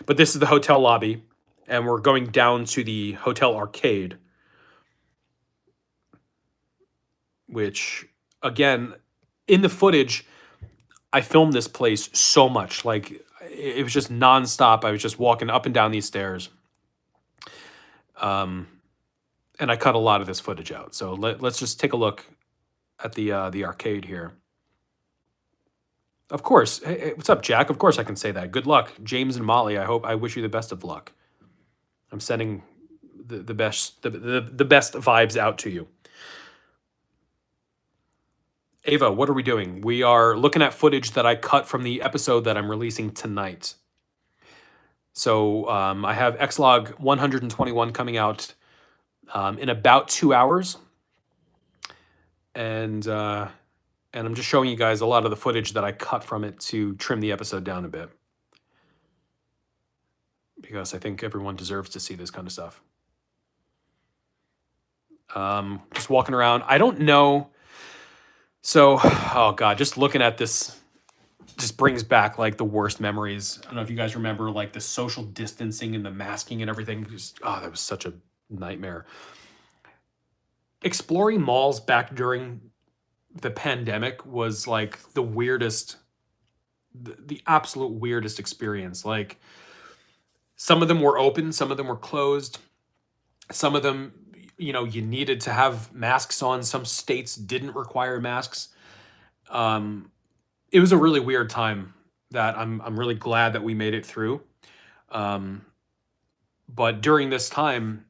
But this is the hotel lobby, and we're going down to the hotel arcade, which, again, in the footage, I filmed this place so much. Like, it was just nonstop. I was just walking up and down these stairs. And I cut a lot of this footage out. So let's just take a look at the arcade here. Of course. Hey, what's up, Jack? Of course I can say that. Good luck, James and Molly. I wish you the best of luck. I'm sending the best vibes out to you. Ava, what are we doing? We are looking at footage that I cut from the episode that I'm releasing tonight. So I have ExLog 121 coming out in about 2 hours. And I'm just showing you guys a lot of the footage that I cut from it to trim the episode down a bit. Because I think everyone deserves to see this kind of stuff. Just walking around. I don't know. So, oh God, just looking at this just brings back like the worst memories. I don't know if you guys remember like the social distancing and the masking and everything. Just, oh, that was such a nightmare. Exploring malls back during the pandemic was like the weirdest, the absolute weirdest experience. Like some of them were open, some of them were closed. Some of them, you know, you needed to have masks on. Some states didn't require masks. Um, it was a really weird time that I'm really glad that we made it through. Um, but during this time,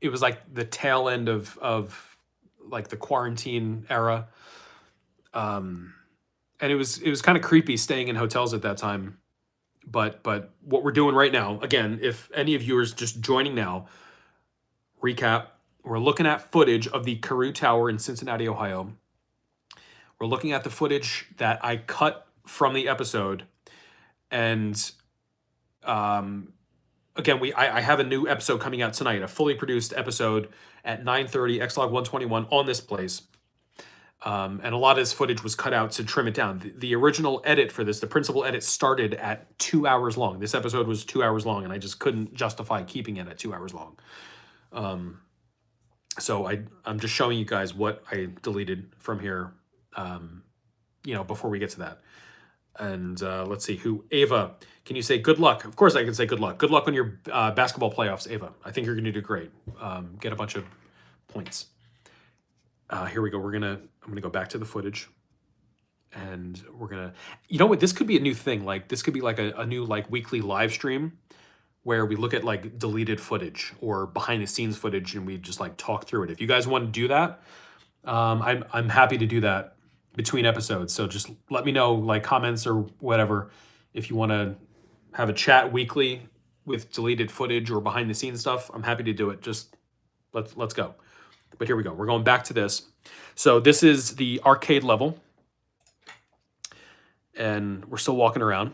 it was like the tail end of like the quarantine era. Um, and it was kind of creepy staying in hotels at that time. But what we're doing right now, again, if any of you are just joining now, recap, we're looking at footage of the Carew Tower in Cincinnati, Ohio. We're looking at the footage that I cut from the episode, and again, I have a new episode coming out tonight, a fully produced episode at 9:30, ExLog 121 on this place. And a lot of this footage was cut out to trim it down. The original edit for this, the principal edit, started at 2 hours long. This episode was 2 hours long, and I just couldn't justify keeping it at 2 hours long. So I'm just showing you guys what I deleted from here, you know, before we get to that. And let's see who. Ava, can you say good luck? Of course I can say good luck. Good luck on your basketball playoffs, Ava. I think you're going to do great. Get a bunch of points. Here we go. I'm gonna go back to the footage, and we're gonna. You know what? This could be a new thing. Like this could be like a new like weekly live stream where we look at like deleted footage or behind the scenes footage, and we just like talk through it. If you guys want to do that, I'm happy to do that between episodes. So just let me know, like comments or whatever, if you want to have a chat weekly with deleted footage or behind the scenes stuff. I'm happy to do it. Just let's go. But here we go. We're going back to this. So this is the arcade level, and we're still walking around.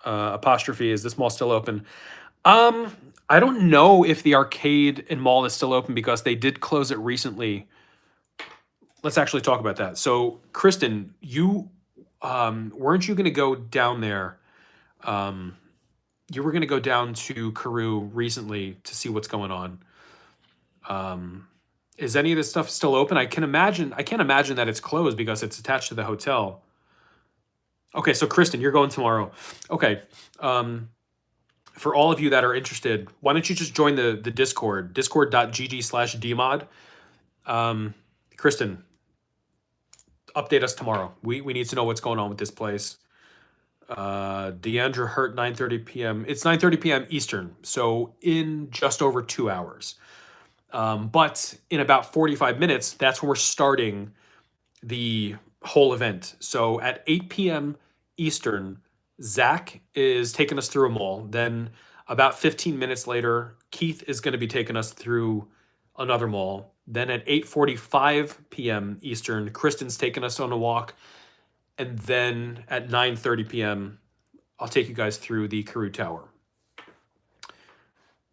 Apostrophe, is this mall still open? I don't know if the arcade and mall is still open because they did close it recently. Let's actually talk about that. So, Kristen, you weren't you going to go down there? You were going to go down to Carew recently to see what's going on. Is any of this stuff still open? I can't imagine that it's closed because it's attached to the hotel. Okay, so Kristen, you're going tomorrow. Okay. For all of you that are interested, why don't you just join the Discord, discord.gg/dmod. Kristen, update us tomorrow. We need to know what's going on with this place. Deandra Hurt, 9:30 p.m. It's 9:30 p.m. Eastern, so in just over 2 hours. But in about 45 minutes, that's when we're starting the whole event. So at 8 p.m. Eastern, Zach is taking us through a mall. Then about 15 minutes later, Keith is going to be taking us through another mall. Then at 8:45 p.m. Eastern, Kristen's taking us on a walk. And then at 9:30 p.m., I'll take you guys through the Carew Tower.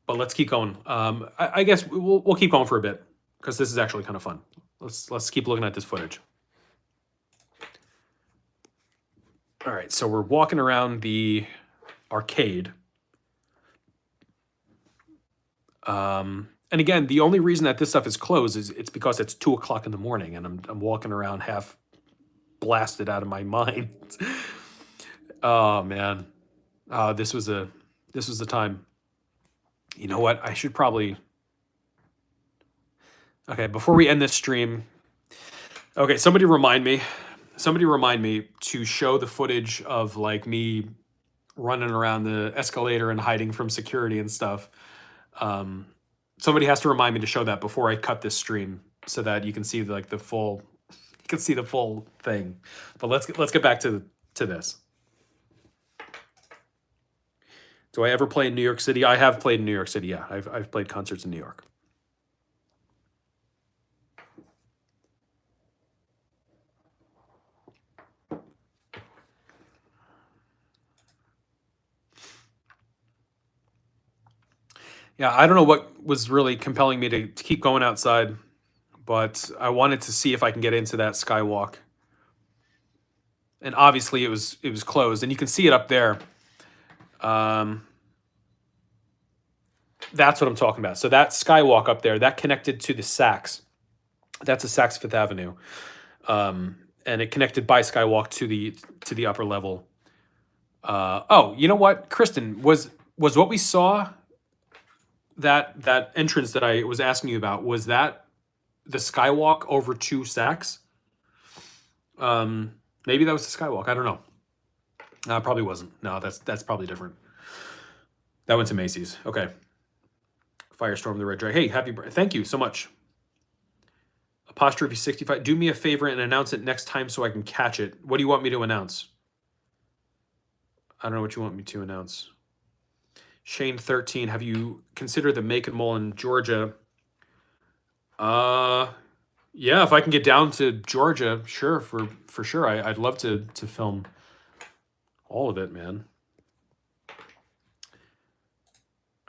But let's keep going. I guess we'll keep going for a bit because this is actually kind of fun. Let's keep looking at this footage. All right, so we're walking around the arcade. And again, the only reason that this stuff is closed is it's because it's 2 o'clock in the morning, and I'm walking around half blasted out of my mind. Oh man, this was a time. You know what? I should probably. Okay, before we end this stream. Okay, somebody remind me to show the footage of like me running around the escalator and hiding from security and stuff. Somebody has to remind me to show that before I cut this stream so that you can see like the full thing. But let's get back to this. Do I ever play in New York City? I have played in New York City. Yeah, I've played concerts in New York. Yeah, I don't know what was really compelling me to keep going outside, but I wanted to see if I can get into that skywalk. And obviously it was closed, and you can see it up there. That's what I'm talking about. So that skywalk up there, that connected to the Saks. That's a Saks Fifth Avenue, and it connected by skywalk to the upper level. Oh, you know what, Kristen, was what we saw, that entrance that I was asking you about, was that the skywalk over to Saks? Maybe that was the skywalk. I don't know. No, it probably wasn't. No, that's probably different. That went to Macy's. Okay. Firestorm the Red Dragon. Hey, thank you so much. Apostrophe 65. Do me a favor and announce it next time so I can catch it. What do you want me to announce? I don't know what you want me to announce. Shane 13. Have you considered the Macon Mall in Georgia? Yeah, if I can get down to Georgia, sure, for sure. I'd love to film all of it, man.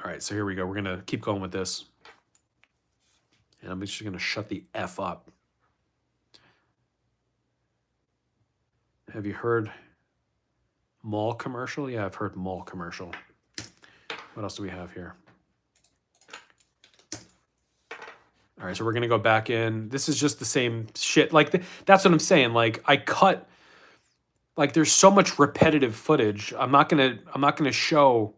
All right, so here we go. We're gonna keep going with this. And I'm just gonna shut the F up. Have you heard mall commercial? Yeah, I've heard mall commercial. What else do we have here? All right, so we're gonna go back in. This is just the same shit. Like that's what I'm saying. Like I cut. Like there's so much repetitive footage. I'm not gonna show.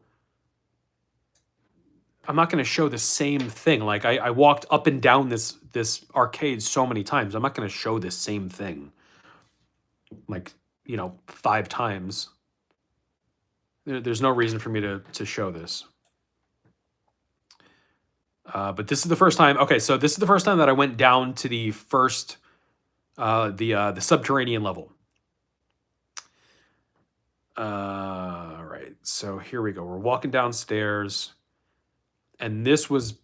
I'm not gonna show the same thing. Like I walked up and down this arcade so many times. I'm not gonna show this same thing. Like 5 times. There's no reason for me to show this. But this is the first time. Okay, so this is the first time that I went down to the first, the subterranean level. All right, so here we go. We're walking downstairs, and this was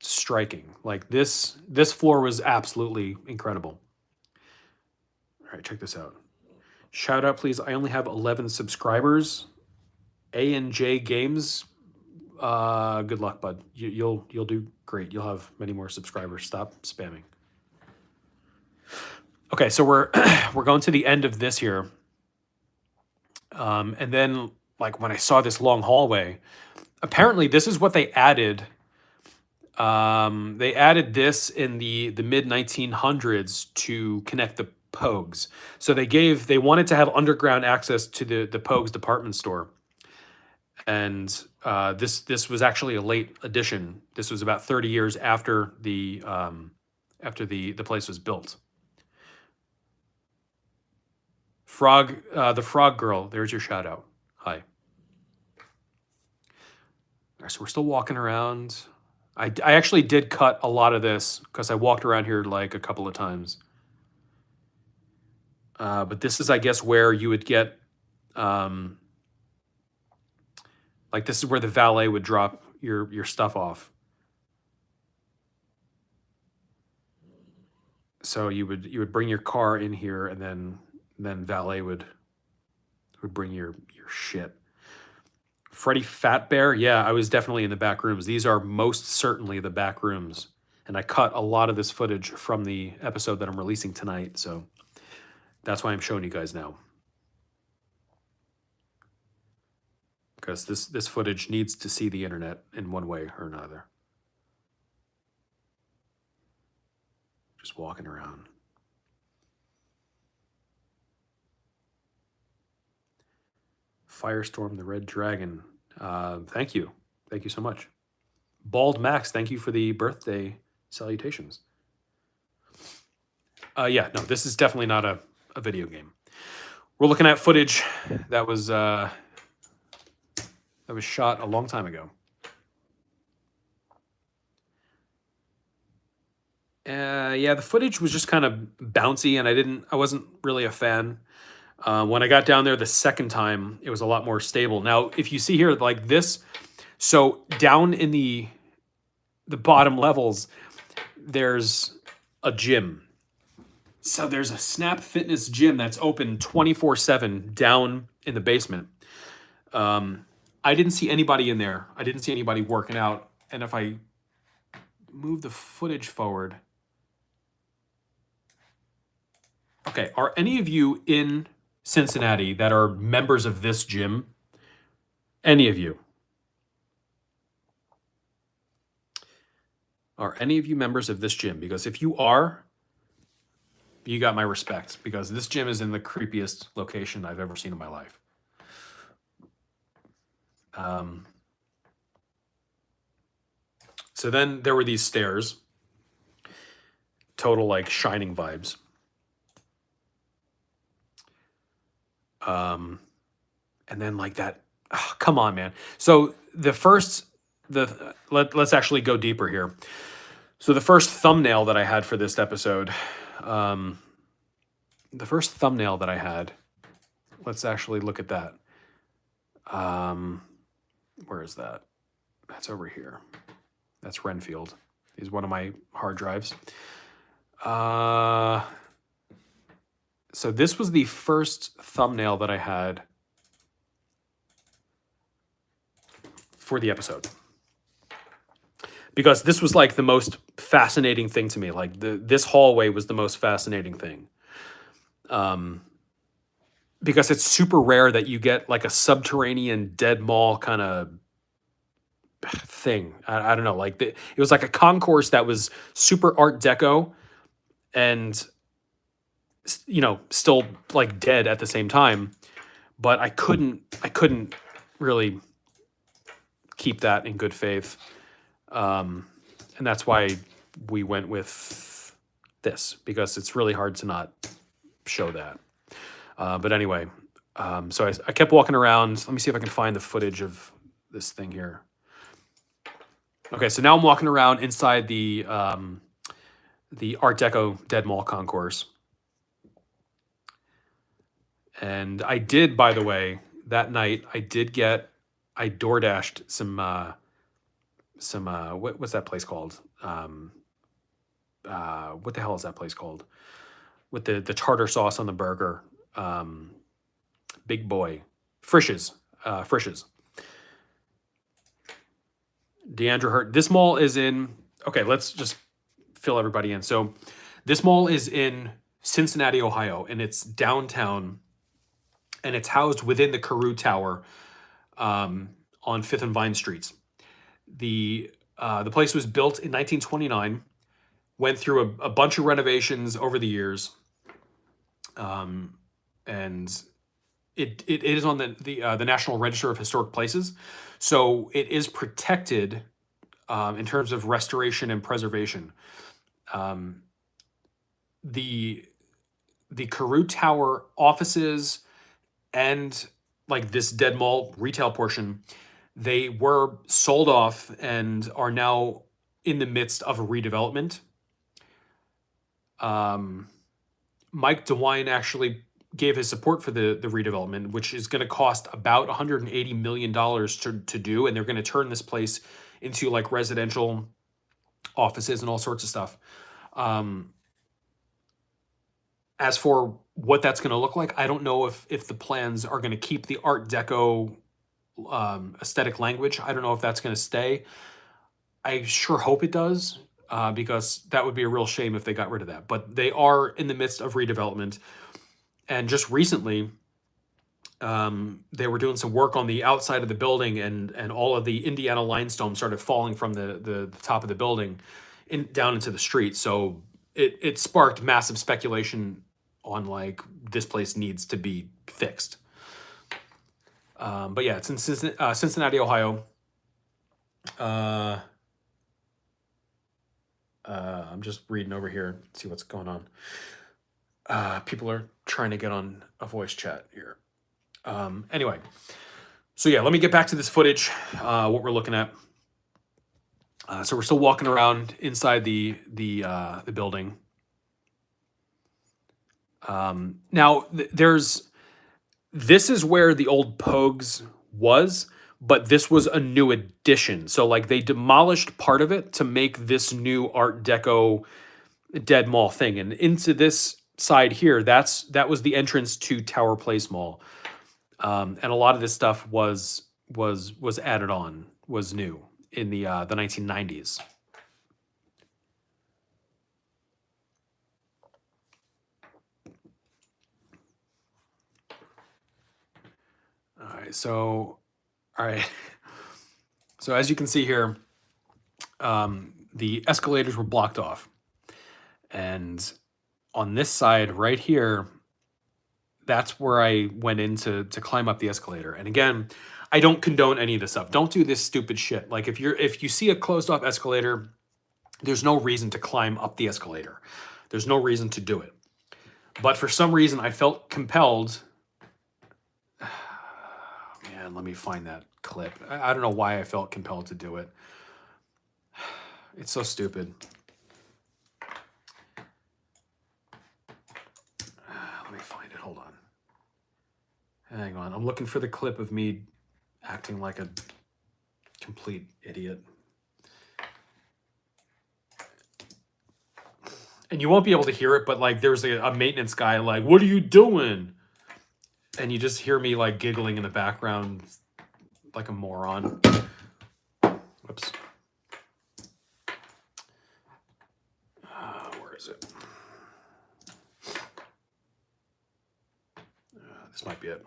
striking. Like this floor was absolutely incredible. All right, check this out. Shout out, please. I only have 11 subscribers. A&J Games. Good luck, bud. You'll do great. You'll have many more subscribers. Stop spamming. Okay, so we're going to the end of this here. And then like when I saw this long hallway, apparently this is what they added. They added this in the mid 1900s to connect the Pogues. So they wanted to have underground access to the Pogues department store. And this was actually a late addition. This was about 30 years after the place was built. The Frog Girl, there's your shout out. Hi. All right, so we're still walking around. I actually did cut a lot of this because I walked around here like a couple of times. But this is, I guess, where you would get, like this is where the valet would drop your stuff off. So you would bring your car in here, and then valet would bring your shit. Freddy Fat Bear, yeah, I was definitely in the back rooms. These are most certainly the back rooms. And I cut a lot of this footage from the episode that I'm releasing tonight, so that's why I'm showing you guys now. Because this footage needs to see the internet in one way or another. Just walking around. Firestorm the Red Dragon. Thank you. Thank you so much. Bald Max, thank you for the birthday salutations. Yeah, no, this is definitely not a video game. We're looking at footage that was shot a long time ago. Yeah, the footage was just kind of bouncy, and I wasn't really a fan. When I got down there the second time, it was a lot more stable. Now, if you see here, like this, so down in the bottom levels, there's a gym. So there's a Snap Fitness gym that's open 24/7 down in the basement. I didn't see anybody in there. I didn't see anybody working out. And if I move the footage forward, Okay, are any of you in Cincinnati that are members of this gym? Any of you? Are any of you members of this gym? Because if you are, you got my respect, because this gym is in the creepiest location I've ever seen in my life. So then there were these stairs, total like Shining vibes. And then like that, oh, come on, man. So let's actually go deeper here. So the first thumbnail that I had for this episode, let's actually look at that. Where is that? That's over here. That's Renfield. He's one of my hard drives. So this was the first thumbnail that I had for the episode, because this was like the most fascinating thing to me. Like this hallway was the most fascinating thing. Because it's super rare that you get like a subterranean dead mall kind of thing. I don't know. Like it was like a concourse that was super Art Deco and, you know, still like dead at the same time. But I couldn't really keep that in good faith. And that's why we went with this, because it's really hard to not show that. But anyway, so I kept walking around. Let me see if I can find the footage of this thing here. Okay, so now I'm walking around inside the Art Deco Dead Mall concourse. And I did, by the way, that night, I DoorDashed some what's that place called? What the hell is that place called? With the tartar sauce on the burger. Big Boy. Frisch's. Deandra Hurt. This mall is in, okay, let's just fill everybody in. So this mall is in Cincinnati, Ohio, and it's downtown, and it's housed within the Carew Tower on 5th and Vine Streets. The place was built in 1929, went through a bunch of renovations over the years, and it is on the National Register of Historic Places, so it is protected in terms of restoration and preservation. The Carew Tower offices and like this Dead Mall retail portion, they were sold off and are now in the midst of a redevelopment. Mike DeWine actually gave his support for the redevelopment, which is going to cost about $180 million to do, and they're going to turn this place into like residential offices and all sorts of stuff. As for what that's going to look like, I don't know if the plans are going to keep the Art Deco aesthetic language. I don't know if that's going to stay. I sure hope it does, because that would be a real shame if they got rid of that. But they are in the midst of redevelopment. And just recently, they were doing some work on the outside of the building, and all of the Indiana limestone started falling from the top of the building down into the street. So it sparked massive speculation on like this place needs to be fixed. But yeah, it's in Cincinnati, Ohio. I'm just reading over here, see what's going on. People are trying to get on a voice chat here. Anyway, so yeah, let me get back to this footage, what we're looking at. So we're still walking around inside the building. Now this is where the old Pogues was, but this was a new addition. So like they demolished part of it to make this new Art Deco Dead Mall thing, and into this side here, that was the entrance to Tower Place Mall, and a lot of this stuff was added on, was new in the 1990s. right, so so as you can see here, the escalators were blocked off, and on this side right here, that's where I went in to climb up the escalator. And again, I don't condone any of this stuff. Don't do this stupid shit. Like if you see a closed off escalator, there's no reason to climb up the escalator. There's no reason to do it. But for some reason, I felt compelled. Man, let me find that clip. I don't know why I felt compelled to do it. It's so stupid. Let me find it. Hold on. Hang on. I'm looking for the clip of me acting like a complete idiot. And you won't be able to hear it, but like there's a maintenance guy like, "What are you doing?" And you just hear me like giggling in the background like a moron. Whoops. Where is it? This might be it.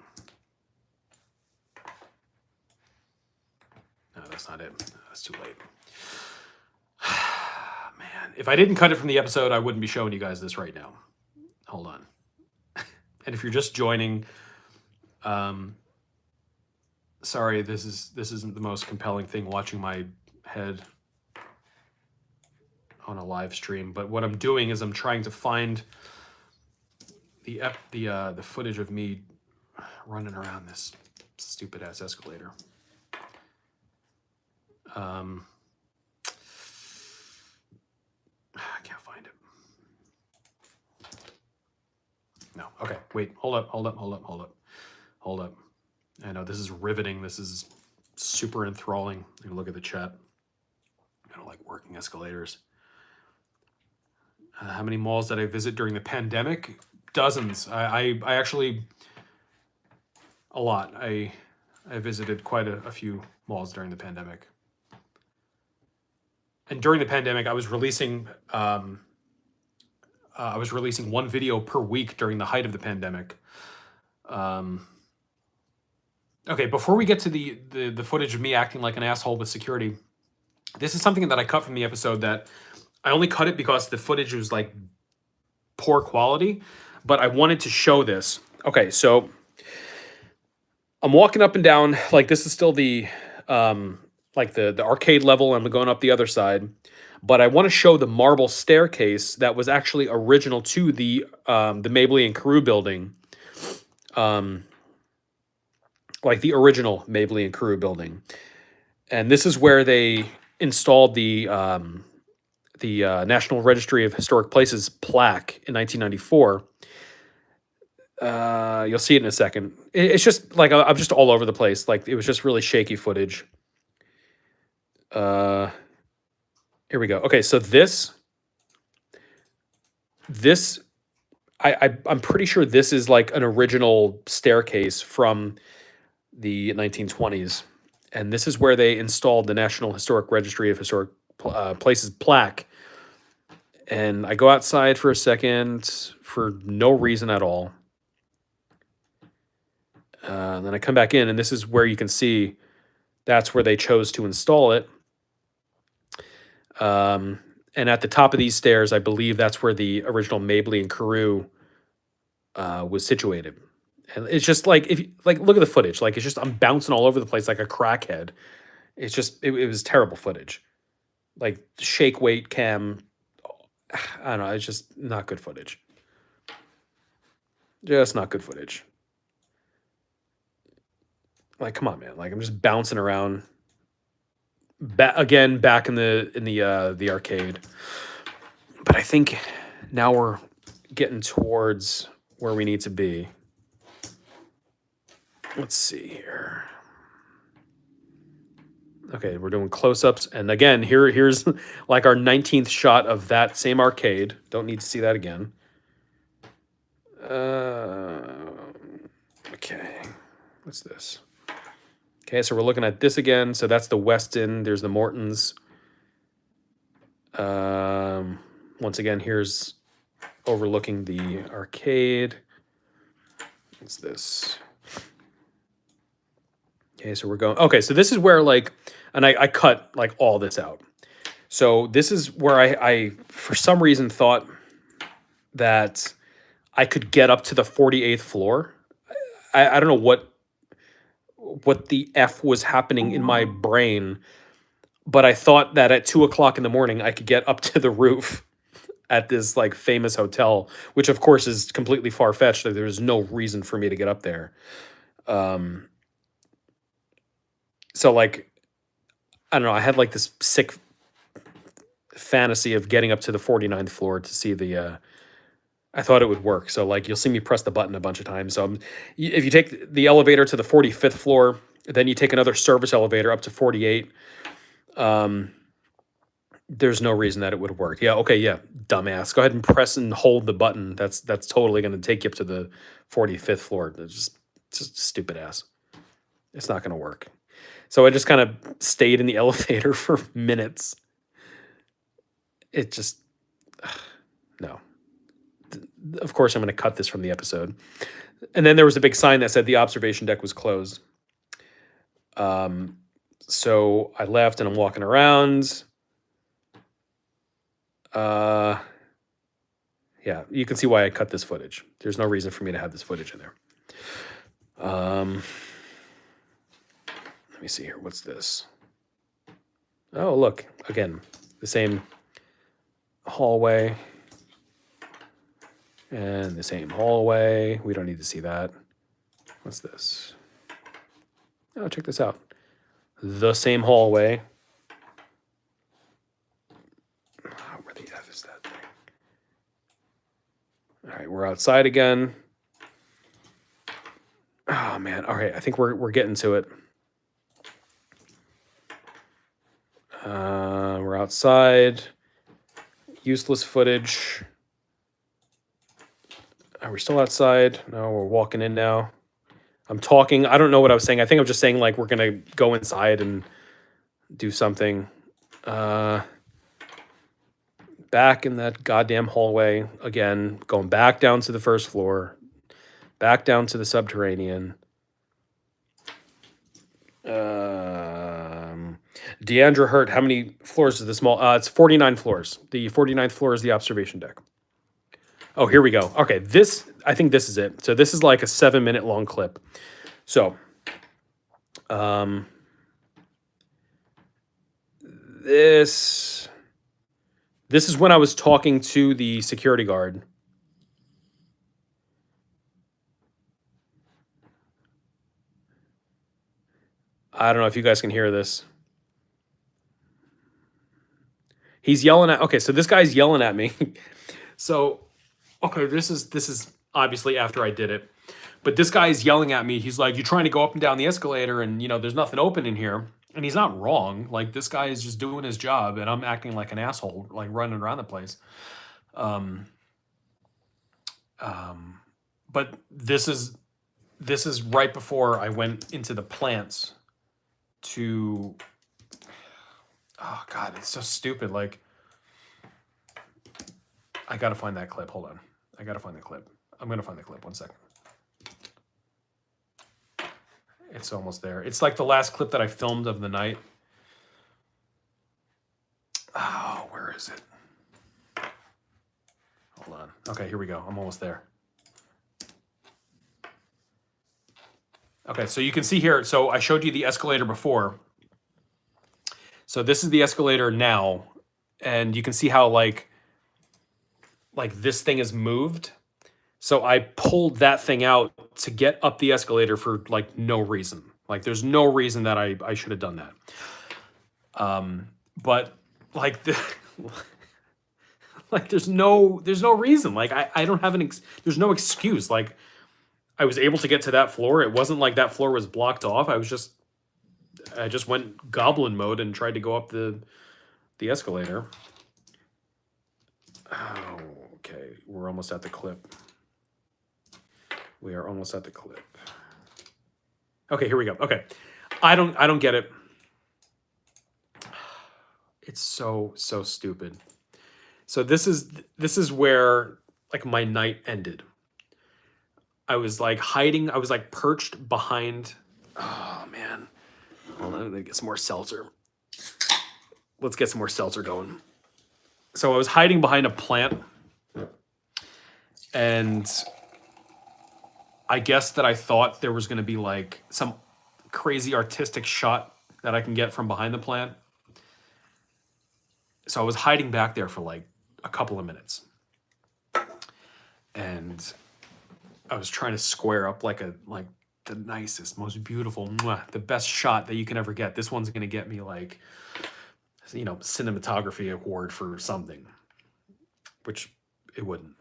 No, that's not it. That's too late. Man, if I didn't cut it from the episode, I wouldn't be showing you guys this right now. Hold on. And if you're just joining, sorry, this isn't the most compelling thing watching my head on a live stream, but what I'm doing is I'm trying to find the footage of me running around this stupid ass escalator. I can't find it. No. Okay. Wait. Hold up. I know this is riveting. This is super enthralling. Look at the chat. I don't like working escalators. How many malls did I visit during the pandemic? Dozens. I actually, a lot. I visited quite a few malls during the pandemic. And during the pandemic, I was releasing one video per week during the height of the pandemic. Okay, before we get to the footage of me acting like an asshole with security, this is something that I cut from the episode that I only cut it because the footage was like poor quality, but I wanted to show this. Okay, so I'm walking up and down, like this is still the like the arcade level, and I'm going up the other side. But I want to show the marble staircase that was actually original to the Mabley and Carew building. Like the original Mabley and Carew building. And this is where they installed the National Registry of Historic Places plaque in 1994. You'll see it in a second. It's just like I'm just all over the place. Like it was just really shaky footage. Here we go. Okay, so I'm pretty sure this is like an original staircase from the 1920s, and this is where they installed the National Historic Registry of Historic Places plaque. And I go outside for a second for no reason at all. And then I come back in, and this is where you can see that's where they chose to install it. And at the top of these stairs, I believe that's where the original Mabley and Carew was situated. And it's just like, if you, like, look at the footage. Like, it's just, I'm bouncing all over the place like a crackhead. It's just, it was terrible footage. Like, shake weight cam. I don't know. It's just not good footage. Just not good footage. Like, come on, man. Like, I'm just bouncing around. Again, back in the arcade. But I think now we're getting towards where we need to be. Let's see here. Okay, we're doing close-ups, and again, here's like our 19th shot of that same arcade. Don't need to see that again. Okay, what's this? Okay, so we're looking at this again. So that's the Westin. There's the Mortons. Once again, here's overlooking the arcade. What's this? Okay, so we're going. Okay, so this is where like, and I cut like all this out. So this is where I for some reason thought that I could get up to the 48th floor. I don't know what the F was happening in my brain, but I thought that at 2 o'clock in the morning I could get up to the roof at this like famous hotel, which of course is completely far fetched. There's no reason for me to get up there. So like I don't know. I had like this sick fantasy of getting up to the 49th floor to see the. I thought it would work. So like you'll see me press the button a bunch of times. So if you take the elevator to the 45th floor, then you take another service elevator up to 48. There's no reason that it would work. Yeah, okay, yeah, dumbass. Go ahead and press and hold the button. That's totally going to take you up to the 45th floor. It's just stupid ass. It's not going to work. So I just kind of stayed in the elevator for minutes. It just no. Of course, I'm going to cut this from the episode. And then there was a big sign that said the observation deck was closed. So I left and I'm walking around. Yeah, you can see why I cut this footage. There's no reason for me to have this footage in there. Let me see here. What's this? Oh, look. Again, the same hallway. And the same hallway. We don't need to see that. What's this? Oh, check this out. The same hallway. Oh, where the F is that thing? All right, we're outside again. Oh man. All right, I think we're getting to it. We're outside. Useless footage. Are we still outside? No, we're walking in now. I'm talking. I don't know what I was saying. I think I'm just saying like we're gonna go inside and do something. Back in that goddamn hallway again, going back down to the first floor, back down to the subterranean. Deandra Hurt, how many floors is the small? It's 49 floors. The 49th floor is the observation deck. Oh, here we go. Okay, I think this is it. So this is like a 7-minute long clip. So, this is when I was talking to the security guard. I don't know if you guys can hear this. He's yelling at. Okay, so this guy's yelling at me. So, okay, this is obviously after I did it, but this guy is yelling at me. He's like, "You're trying to go up and down the escalator, and there's nothing open in here." And he's not wrong. Like this guy is just doing his job, and I'm acting like an asshole, like running around the place. But this is right before I went into the plants to. Oh God, it's so stupid. Like, I gotta find that clip. Hold on, I gotta find the clip. I'm gonna find the clip. 1 second. It's almost there. It's like the last clip that I filmed of the night. Oh, where is it? Hold on. Okay, here we go. I'm almost there. Okay, so you can see here. So I showed you the escalator before. So this is the escalator now, and you can see how like this thing is moved. So I pulled that thing out to get up the escalator for like no reason. Like there's no reason that I should have done that. But like like there's no reason. Like I don't have there's no excuse. Like I was able to get to that floor. It wasn't like that floor was blocked off. I just went goblin mode and tried to go up the escalator. Oh, okay. We're almost at the clip. We are almost at the clip. Okay, here we go. Okay. I don't get it. It's so stupid. So this is where like my night ended. I was like hiding, I was like perched behind Oh, man. Hold on, let me get some more seltzer. Let's get some more seltzer going. So I was hiding behind a plant, and I guess that I thought there was going to be like some crazy artistic shot that I can get from behind the plant. So I was hiding back there for like a couple of minutes. And I was trying to square up like the nicest, most beautiful, the best shot that you can ever get. This one's going to get me like, you know, cinematography award for something, which it wouldn't.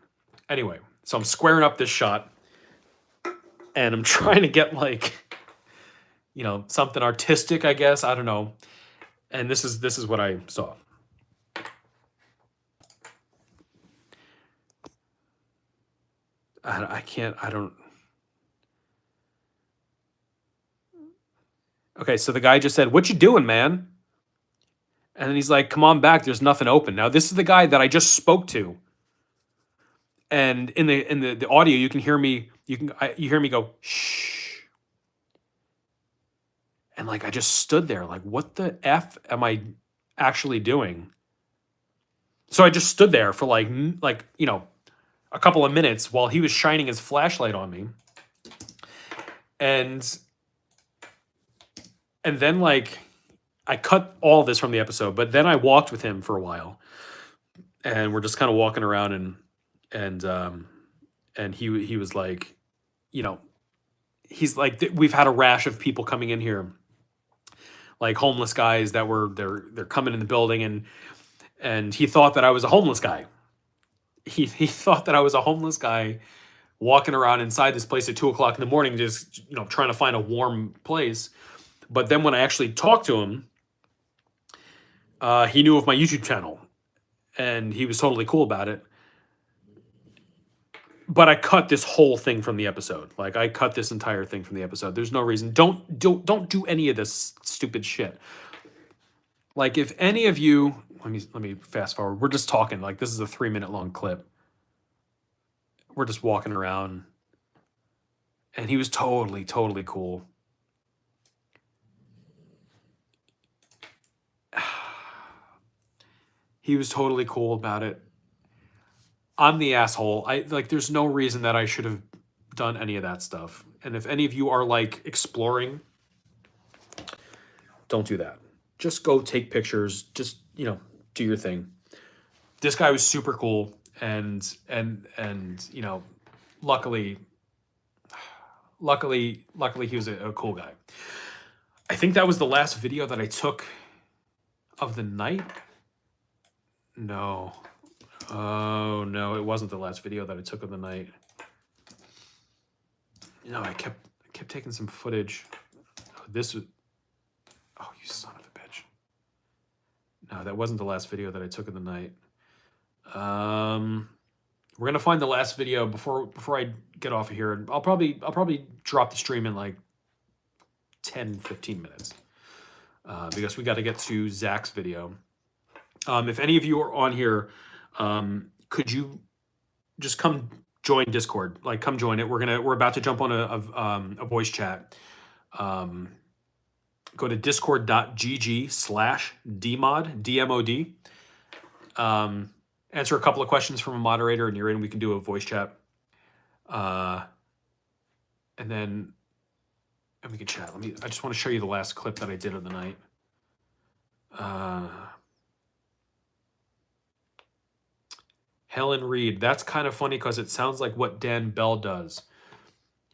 Anyway, so I'm squaring up this shot, and I'm trying to get like, you know, something artistic, I guess. I don't know. And this is what I saw. I don't. Okay, so the guy just said, "What you doing, man?" And then he's like, "Come on back. There's nothing open." Now, this is the guy that I just spoke to. And in the audio, you can hear me. You hear me go, "Shh." And like I just stood there, like, what the F am I actually doing? So I just stood there for like you know, a couple of minutes while he was shining his flashlight on me. And then like I cut all this from the episode, but then I walked with him for a while, and we're just kind of walking around, and he was like, you know, he's like, we've had a rash of people coming in here, like homeless guys that were they're coming in the building, and he thought that I was a homeless guy. He thought that I was a homeless guy walking around inside this place at 2 o'clock in the morning, just, you know, trying to find a warm place. But then when I actually talked to him, he knew of my YouTube channel, and he was totally cool about it. But I cut this whole thing from the episode. Like I cut this entire thing from the episode. There's no reason. Don't do any of this stupid shit. Like if any of you, let me fast forward. We're just talking. Like this is a 3-minute long clip. We're just walking around, and he was totally cool. He was totally cool about it. I'm the asshole. There's no reason that I should have done any of that stuff. And if any of you are like exploring, don't do that. Just go take pictures. Just, you know, do your thing. This guy was super cool, and you know, luckily he was a cool guy. I think that was the last video that I took of the night. No. Oh no, it wasn't the last video that I took of the night. No, I kept taking some footage. This was, oh, you son of a bitch. No, that wasn't the last video that I took of the night. We're gonna find the last video before I get off of here, and I'll probably drop the stream in like 10-15 minutes, because we got to get to Zach's video. If any of you are on here, could you just come join Discord? Like, come join it. We're about to jump on a voice chat. Go to discord.gg/dmod, DMOD. Answer a couple of questions from a moderator, and you're in. We can do a voice chat. And we can chat. I just want to show you the last clip that I did of the night. Helen Reed. That's kind of funny because it sounds like what Dan Bell does.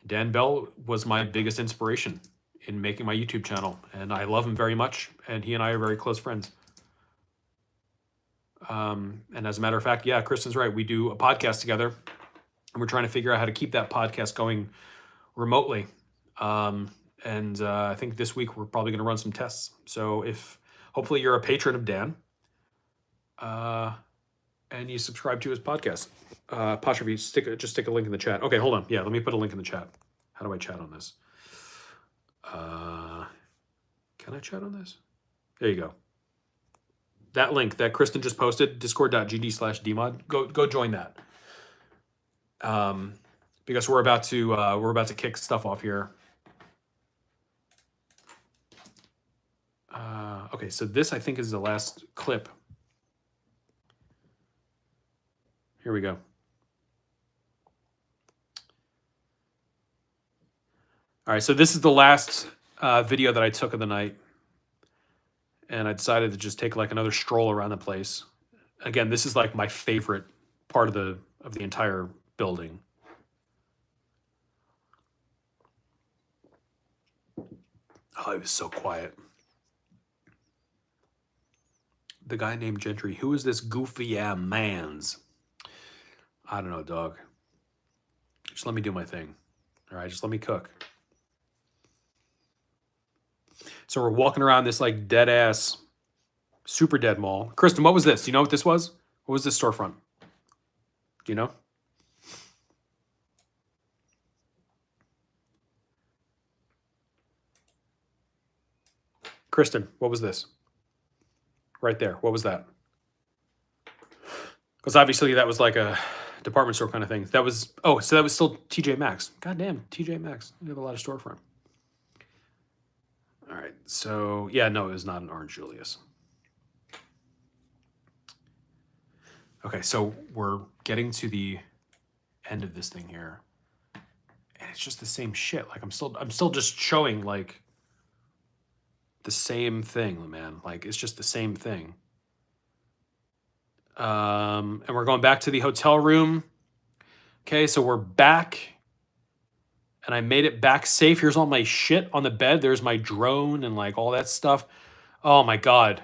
Dan Bell was my biggest inspiration in making my YouTube channel, and I love him very much, and he and I are very close friends. And as a matter of fact, yeah, Kristen's right. We do a podcast together, and we're trying to figure out how to keep that podcast going remotely. I think this week we're probably going to run some tests. So if hopefully you're a patron of Dan, and you subscribe to his podcast, Pasha, just stick a link in the chat. Okay, hold on. Yeah, let me put a link in the chat. How do I chat on this? Can I chat on this? There you go. That link that Kristen just posted, discord.gg/dmod. Go join that. Because we're about to kick stuff off here. Okay, so this I think is the last clip. Here we go. All right, so this is the last video that I took of the night. And I decided to just take like another stroll around the place. Again, this is like my favorite part of the entire building. Oh, it was so quiet. The guy named Gentry. Who is this goofy mans? I don't know, dog. Just let me do my thing. All right, just let me cook. So we're walking around this like dead ass, super dead mall. Kristen, what was this? Do you know what this was? What was this storefront? Do you know? Kristen, what was this? Right there. What was that? Because obviously that was like a department store kind of thing. That was, oh, so that was still TJ Maxx. Goddamn, TJ Maxx. We have a lot of storefront. All right, so yeah, no, it was not an Orange Julius. Okay, so we're getting to the end of this thing here, and it's just the same shit. Like I'm still just showing like the same thing, man. Like it's just the same thing. And we're going back to the hotel room. Okay, so we're back. And I made it back safe. Here's all my shit on the bed. There's my drone and like all that stuff. Oh my God.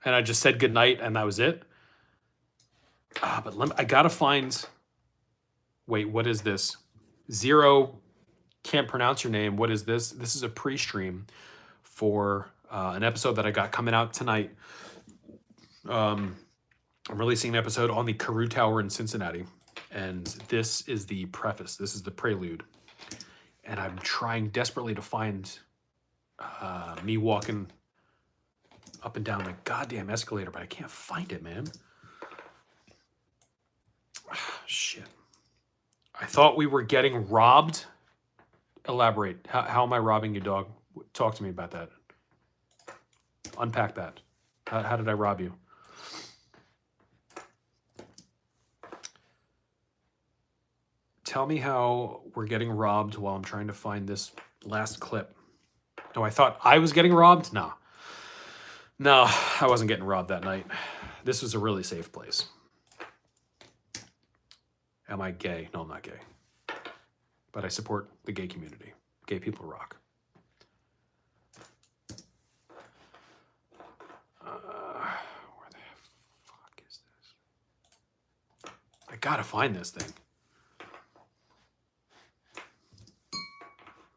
And I just said goodnight and that was it. But I gotta find, wait, what is this? Zero, can't pronounce your name. What is this? This is a pre-stream for an episode that I got coming out tonight. I'm releasing an episode on the Carew Tower in Cincinnati. And this is the preface. This is the prelude. And I'm trying desperately to find me walking up and down the goddamn escalator, but I can't find it, man. Shit. I thought we were getting robbed. Elaborate. How am I robbing you, dog? Talk to me about that. Unpack that. How did I rob you? Tell me how we're getting robbed while I'm trying to find this last clip. No, I thought I was getting robbed? No. No, I wasn't getting robbed that night. This was a really safe place. Am I gay? No, I'm not gay. But I support the gay community. Gay people rock. Where the fuck is this? I gotta find this thing.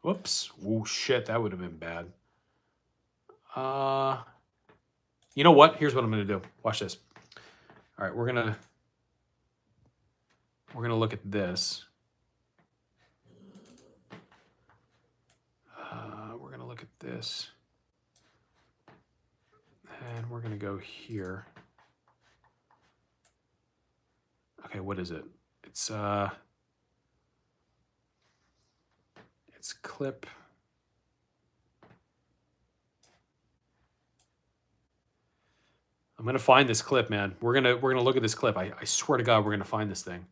Whoops. Oh, shit. That would have been bad. You know what? Here's what I'm going to do. Watch this. All right. We're going to look at this. We're going to look at this. And we're going to go here. Okay. What is it? It's clip. I'm gonna find this clip, man. We're gonna look at this clip. I swear to God, we're gonna find this thing.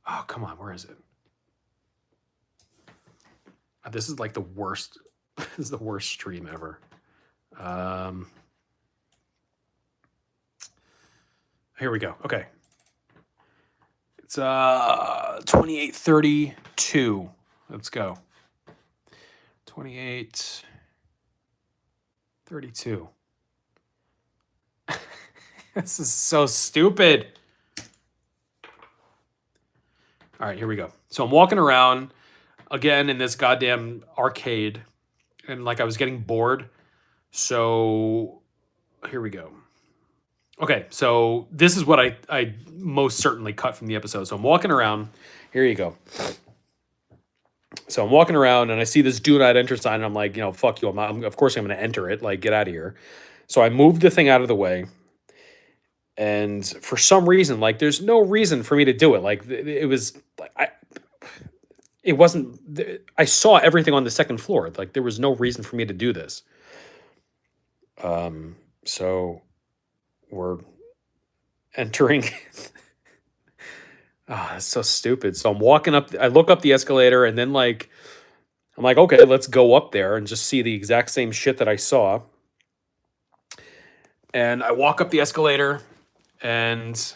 Oh, come on, where is it? This is like the worst. This is the worst stream ever. Here we go. Okay. It's 28:32. Let's go. 28:32. This is so stupid. All right, here we go. So I'm walking around again in this goddamn arcade, and like I was getting bored. So here we go. Okay, so this is what I most certainly cut from the episode. So I'm walking around. Here you go. So I'm walking around and I see this do not enter sign. And I'm like, you know, fuck you. Of course I'm going to enter it. Like, get out of here. So I moved the thing out of the way. And for some reason, like, there's no reason for me to do it. Like, it was like, it wasn't, I saw everything on the second floor. Like there was no reason for me to do this. So we're entering. Ah, it's so stupid. So I'm walking up, I look up the escalator and then like, I'm like, okay, let's go up there and just see the exact same shit that I saw. And I walk up the escalator and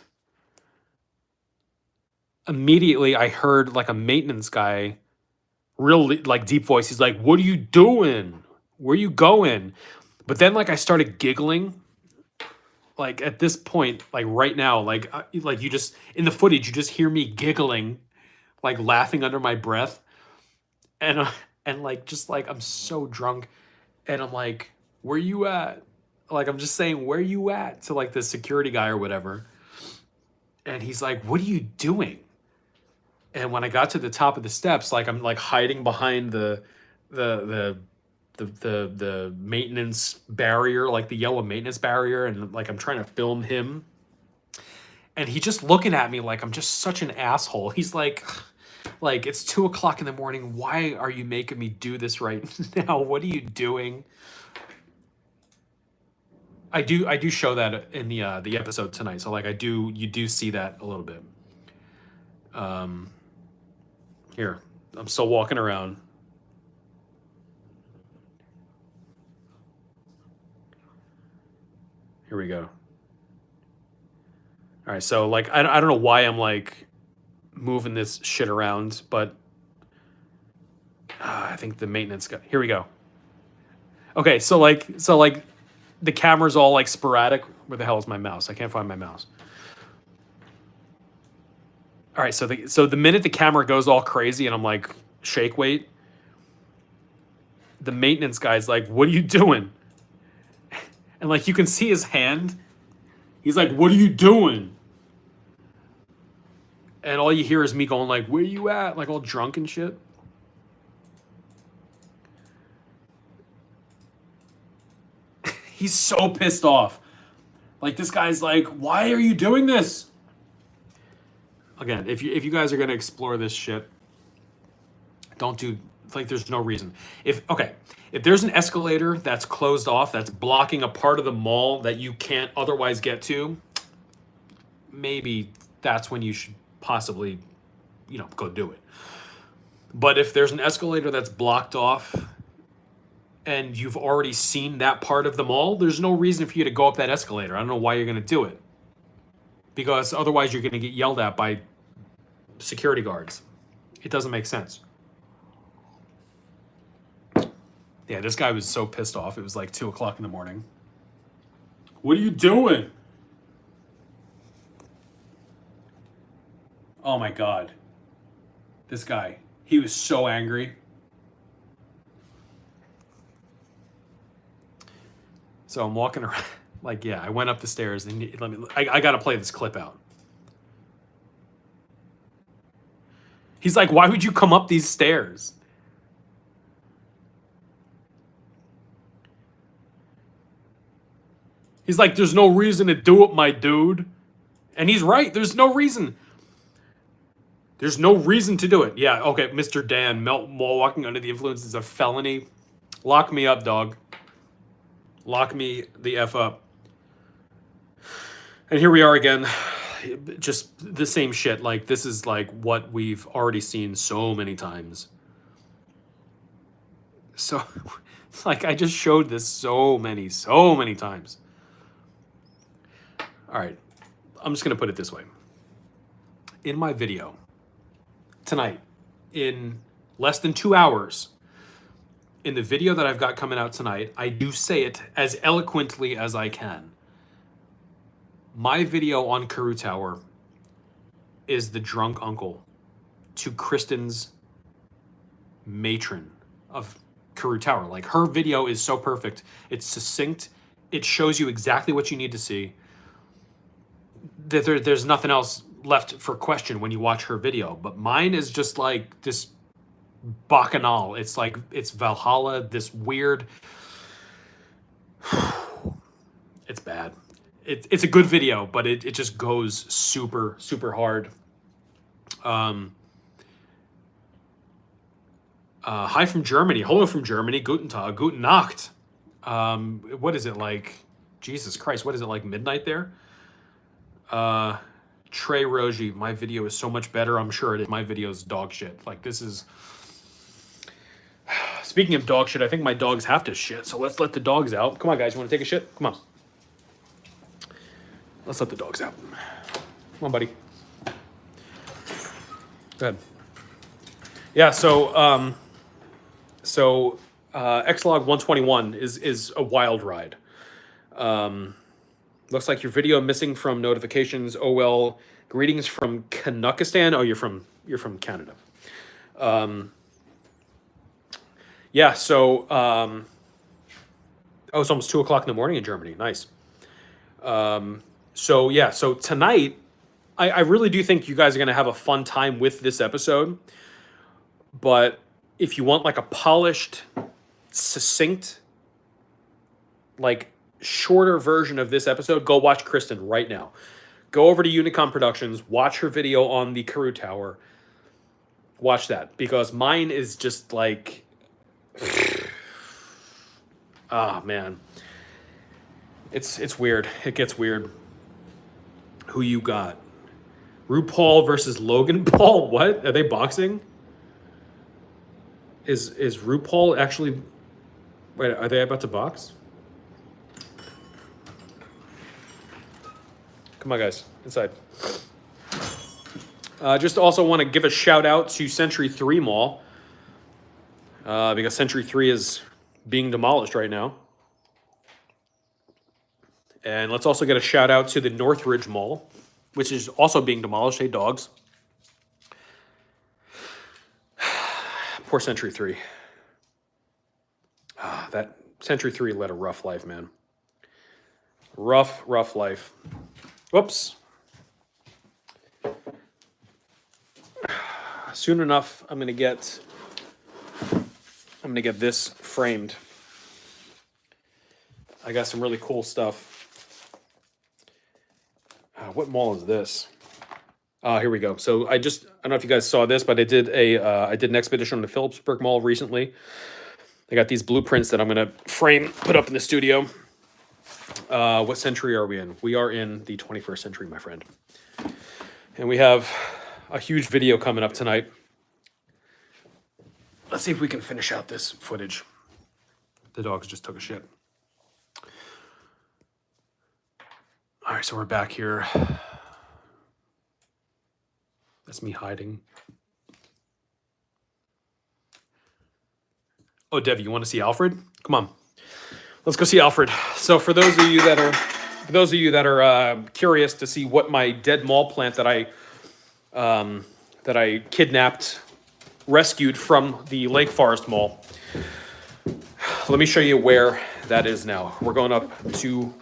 immediately I heard like a maintenance guy, really like deep voice. He's like, "What are you doing? Where you going?" But then like I started giggling. Like at this point, like right now, like you just in the footage, you just hear me giggling, like laughing under my breath, and and like just like I'm so drunk, and I'm like, "Where you at?" Like I'm just saying, "Where you at?" to like the security guy or whatever, and he's like, "What are you doing?" And when I got to the top of the steps, like I'm like hiding behind the the maintenance barrier, like the yellow maintenance barrier, and like I'm trying to film him. And he just looking at me like I'm just such an asshole. He's like it's 2 o'clock in the morning. Why are you making me do this right now? What are you doing? I do show that in the episode tonight. So like you do see that a little bit. Here, I'm still walking around. Here we go. All right, so like I don't know why I'm like moving this shit around, but I think the maintenance guy. Here we go. Okay, so like the camera's all like sporadic. Where the hell is my mouse? I can't find my mouse. All right, so the minute the camera goes all crazy and I'm like shake weight, the maintenance guy's like, "What are you doing?" And like you can see his hand. He's like, "What are you doing?" And all you hear is me going like, "Where you at?" Like all drunk and shit. He's so pissed off. Like this guy's like, "Why are you doing this?" Again, if you guys are gonna explore this shit, don't do like there's no reason. If there's an escalator that's closed off, that's blocking a part of the mall that you can't otherwise get to, maybe that's when you should possibly, go do it. But if there's an escalator that's blocked off and you've already seen that part of the mall, there's no reason for you to go up that escalator. I don't know why you're going to do it. Because otherwise you're going to get yelled at by security guards. It doesn't make sense. Yeah, this guy was so pissed off. It was like 2 o'clock in the morning. What are you doing? Oh my God. This guy, he was so angry. So I'm walking around, like, yeah, I went up the stairs and I got to play this clip out. He's like, "Why would you come up these stairs?" He's like, "There's no reason to do it, my dude." And he's right. There's no reason. There's no reason to do it. Yeah, okay, Mr. Dan, mall walking under the influence is a felony. Lock me up, dog. Lock me the F up. And here we are again. Just the same shit. Like, this is like what we've already seen so many times. So, like, I just showed this so many times. All right, I'm just going to put it this way. In my video tonight, in less than 2 hours, in the video that I've got coming out tonight, I do say it as eloquently as I can. My video on Carew Tower is the drunk uncle to Kristen's matron of Carew Tower. Like, her video is so perfect. It's succinct. It shows you exactly what you need to see. There's nothing else left for question when you watch her video. But mine is just like this bacchanal. It's like, it's Valhalla, this weird... It's bad. It's a good video, but it just goes super, super hard. Hi from Germany. Hello from Germany. Guten Tag. Guten Nacht. What is it like? Jesus Christ, what is it like midnight there? Trey Rogi, my video is so much better. I'm sure it is. My video is dog shit. Like, this is... Speaking of dog shit, I think my dogs have to shit, so let's let the dogs out. Come on, guys, you want to take a shit? Come on. Let's let the dogs out. Come on, buddy. Go ahead. Yeah, so ExLog 121 is a wild ride. Looks like your video missing from notifications. Oh well. Greetings from Canuckistan. Oh, you're from Canada. Yeah. So oh, it's almost 2 o'clock in the morning in Germany. Nice. So yeah. So tonight, I really do think you guys are gonna have a fun time with this episode. But if you want like a polished, succinct, like shorter version of this episode, go watch Kristen right now. Go over to Unicom Productions, watch her video on the Carew Tower. Watch that, because mine is just like, ah, man. It's weird. It gets weird. Who you got? RuPaul versus Logan Paul? What? Are they boxing? Is RuPaul actually... Wait, are they about to box? Come on, guys. Inside. Just also want to give a shout out to Century 3 Mall. Because Century 3 is being demolished right now. And let's also get a shout out to the Northridge Mall, which is also being demolished. Hey, dogs. Poor Century 3. That Century 3 led a rough life, man. Rough life. Whoops. Soon enough, I'm gonna get this framed. I got some really cool stuff. What mall is this? Here we go. So I don't know if you guys saw this, but I did an expedition on the Phillipsburg Mall recently. I got these blueprints that I'm gonna frame, put up in the studio. What century are we in? We are in the 21st century, my friend. And we have a huge video coming up tonight. Let's see if we can finish out this footage. The dogs just took a shit. All right, so we're back here. That's me hiding. Oh, Debbie, you want to see Alfred? Come on, let's go see Alfred. So for those of you that are curious to see what my dead mall plant that I kidnapped, rescued from the Lake Forest Mall, let me show you where that is now. We're going up to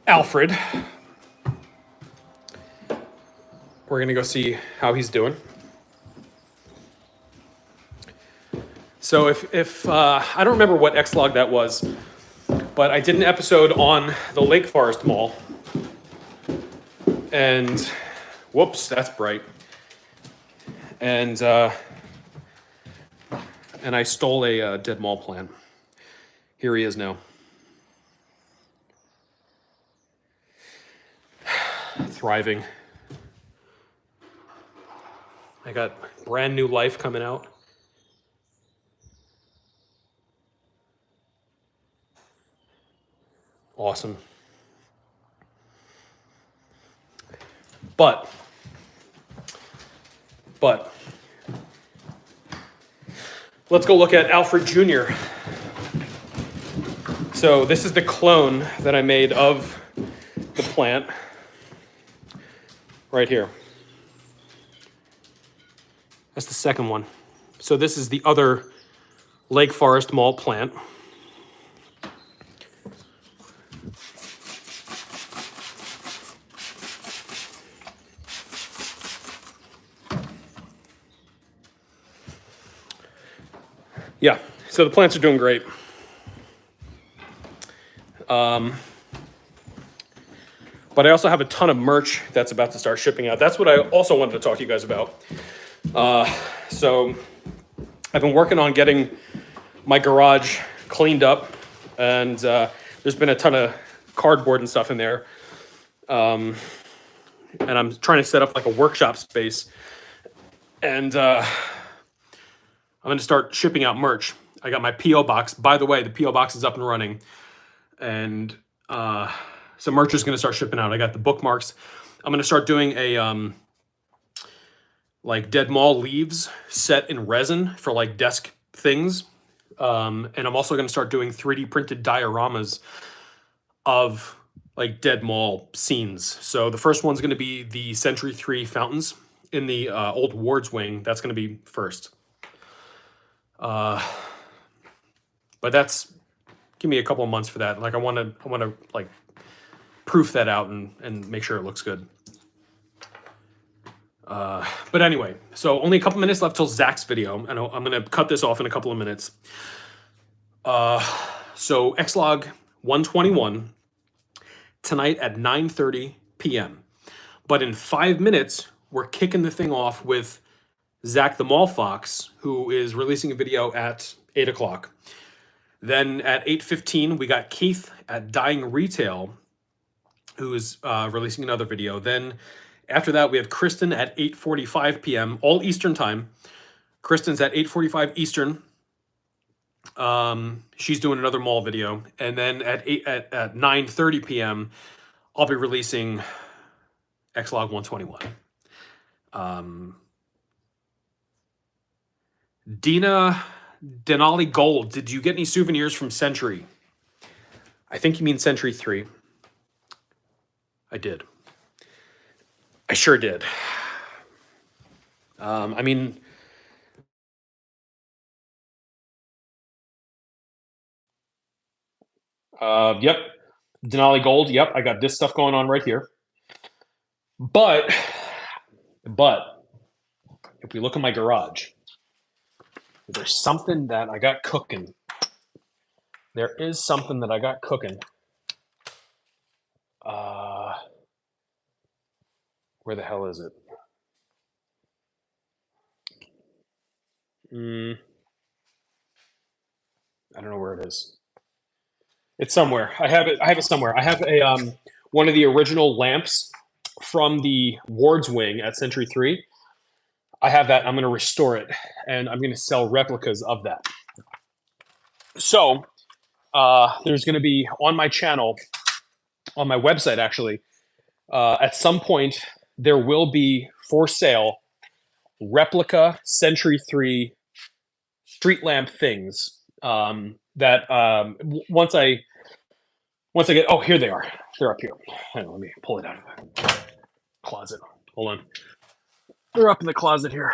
Alfred. We're gonna go see how he's doing. So if I don't remember what ExLog that was, but I did an episode on the Lake Forest Mall, and whoops, that's bright. And I stole a dead mall plant. Here he is now. Thriving. I got brand new life coming out. Awesome. But let's go look at Alfred Jr. So this is the clone that I made of the plant right here. That's the second one. So this is the other Lake Forest Mall plant. Yeah, so the plants are doing great. But I also have a ton of merch that's about to start shipping out. That's what I also wanted to talk to you guys about. So I've been working on getting my garage cleaned up, and there's been a ton of cardboard and stuff in there. And I'm trying to set up like a workshop space, and I'm going to start shipping out merch. I got my PO box. By the way, the PO box is up and running, and some merch is going to start shipping out. I got the bookmarks. I'm going to start doing a like Dead Mall leaves set in resin for like desk things. And I'm also going to start doing 3D printed dioramas of like Dead Mall scenes. So the first one's going to be the Century 3 fountains in the old Ward's wing. That's going to be first. But that's, give me a couple of months for that. Like I want to like proof that out and make sure it looks good. But anyway, so only a couple minutes left till Zach's video, and I'm going to cut this off in a couple of minutes. So ExLog 121 tonight at 9:30 p.m. But in 5 minutes, we're kicking the thing off with Zach the Mall Fox, who is releasing a video at 8 o'clock. Then at 8:15, we got Keith at Dying Retail, who is releasing another video. Then after that, we have Kristen at 8:45 p.m., all Eastern time. Kristen's at 8:45 Eastern. She's doing another mall video. And then at 9:30 p.m., I'll be releasing ExLog 121. Dina Denali Gold, did you get any souvenirs from Century? I think you mean Century 3. I did. I sure did. I mean, yep. Denali Gold, yep. I got this stuff going on right here. But if we look at my garage, there's something that I got cooking. There is something that I got cooking. Where the hell is it? I don't know where it is. It's somewhere. I have it somewhere. I have a one of the original lamps from the Ward's wing at Century 3. I have that. I'm going to restore it, and I'm going to sell replicas of that. So there's going to be on my channel, on my website actually, at some point there will be for sale replica Century 3 street lamp things that once I get, oh, here they are. They're up here. Hang on, let me pull it out of the closet. Hold on. They're up in the closet here.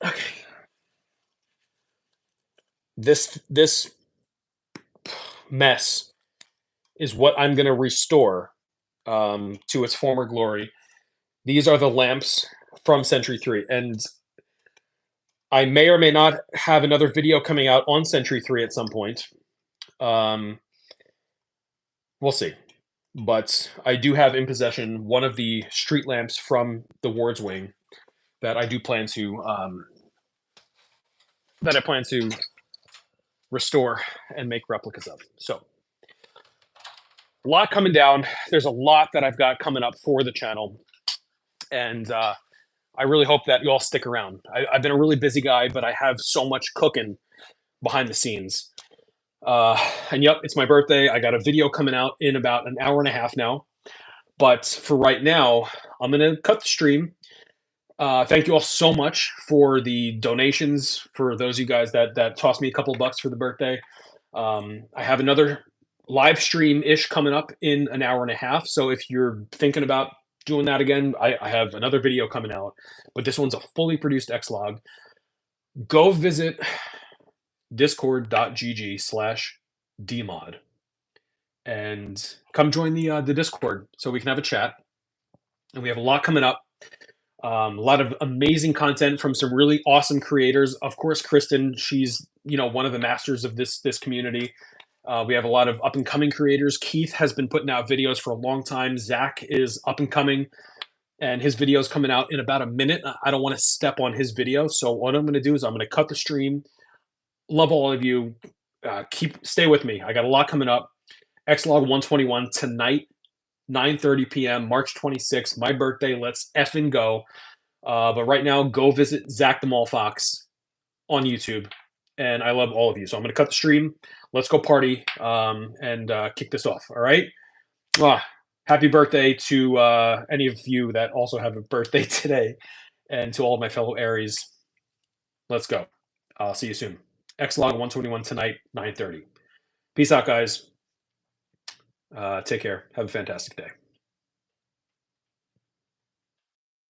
Okay. This mess is what I'm going to restore to its former glory. These are the lamps from Century 3, and I may or may not have another video coming out on Century 3 at some point. We'll see. But I do have in possession one of the street lamps from the Ward's wing that I do plan to restore and make replicas of. So a lot coming down. There's a lot that I've got coming up for the channel, and I really hope that you all stick around. I've been a really busy guy, but I have so much cooking behind the scenes. And yep, it's my birthday. I got a video coming out in about an hour and a half now. But for right now, I'm going to cut the stream. Thank you all so much for the donations, for those of you guys that tossed me a couple bucks for the birthday. I have another live stream-ish coming up in an hour and a half. So if you're thinking about doing that again, I have another video coming out. But this one's a fully produced ExLog. Go visit discord.gg/dmod and come join the Discord so we can have a chat. And we have a lot coming up. A lot of amazing content from some really awesome creators. Of course, Kristen, she's one of the masters of this community. We have a lot of up and coming creators. Keith has been putting out videos for a long time. Zach is up and coming, and his video is coming out in about a minute. I don't want to step on his video, so what I'm going to do is I'm going to cut the stream. Love all of you. Stay with me. I got a lot coming up. ExLog 121 tonight, 9:30 p.m. March 26th. My birthday. Let's effing go. But right now, go visit Zach the Mall Fox on YouTube. And I love all of you. So I'm going to cut the stream. Let's go party and kick this off. All right. Happy birthday to any of you that also have a birthday today, and to all of my fellow Aries. Let's go. I'll see you soon. ExLog 121 tonight, 9:30. Peace out, guys. Take care. Have a fantastic day.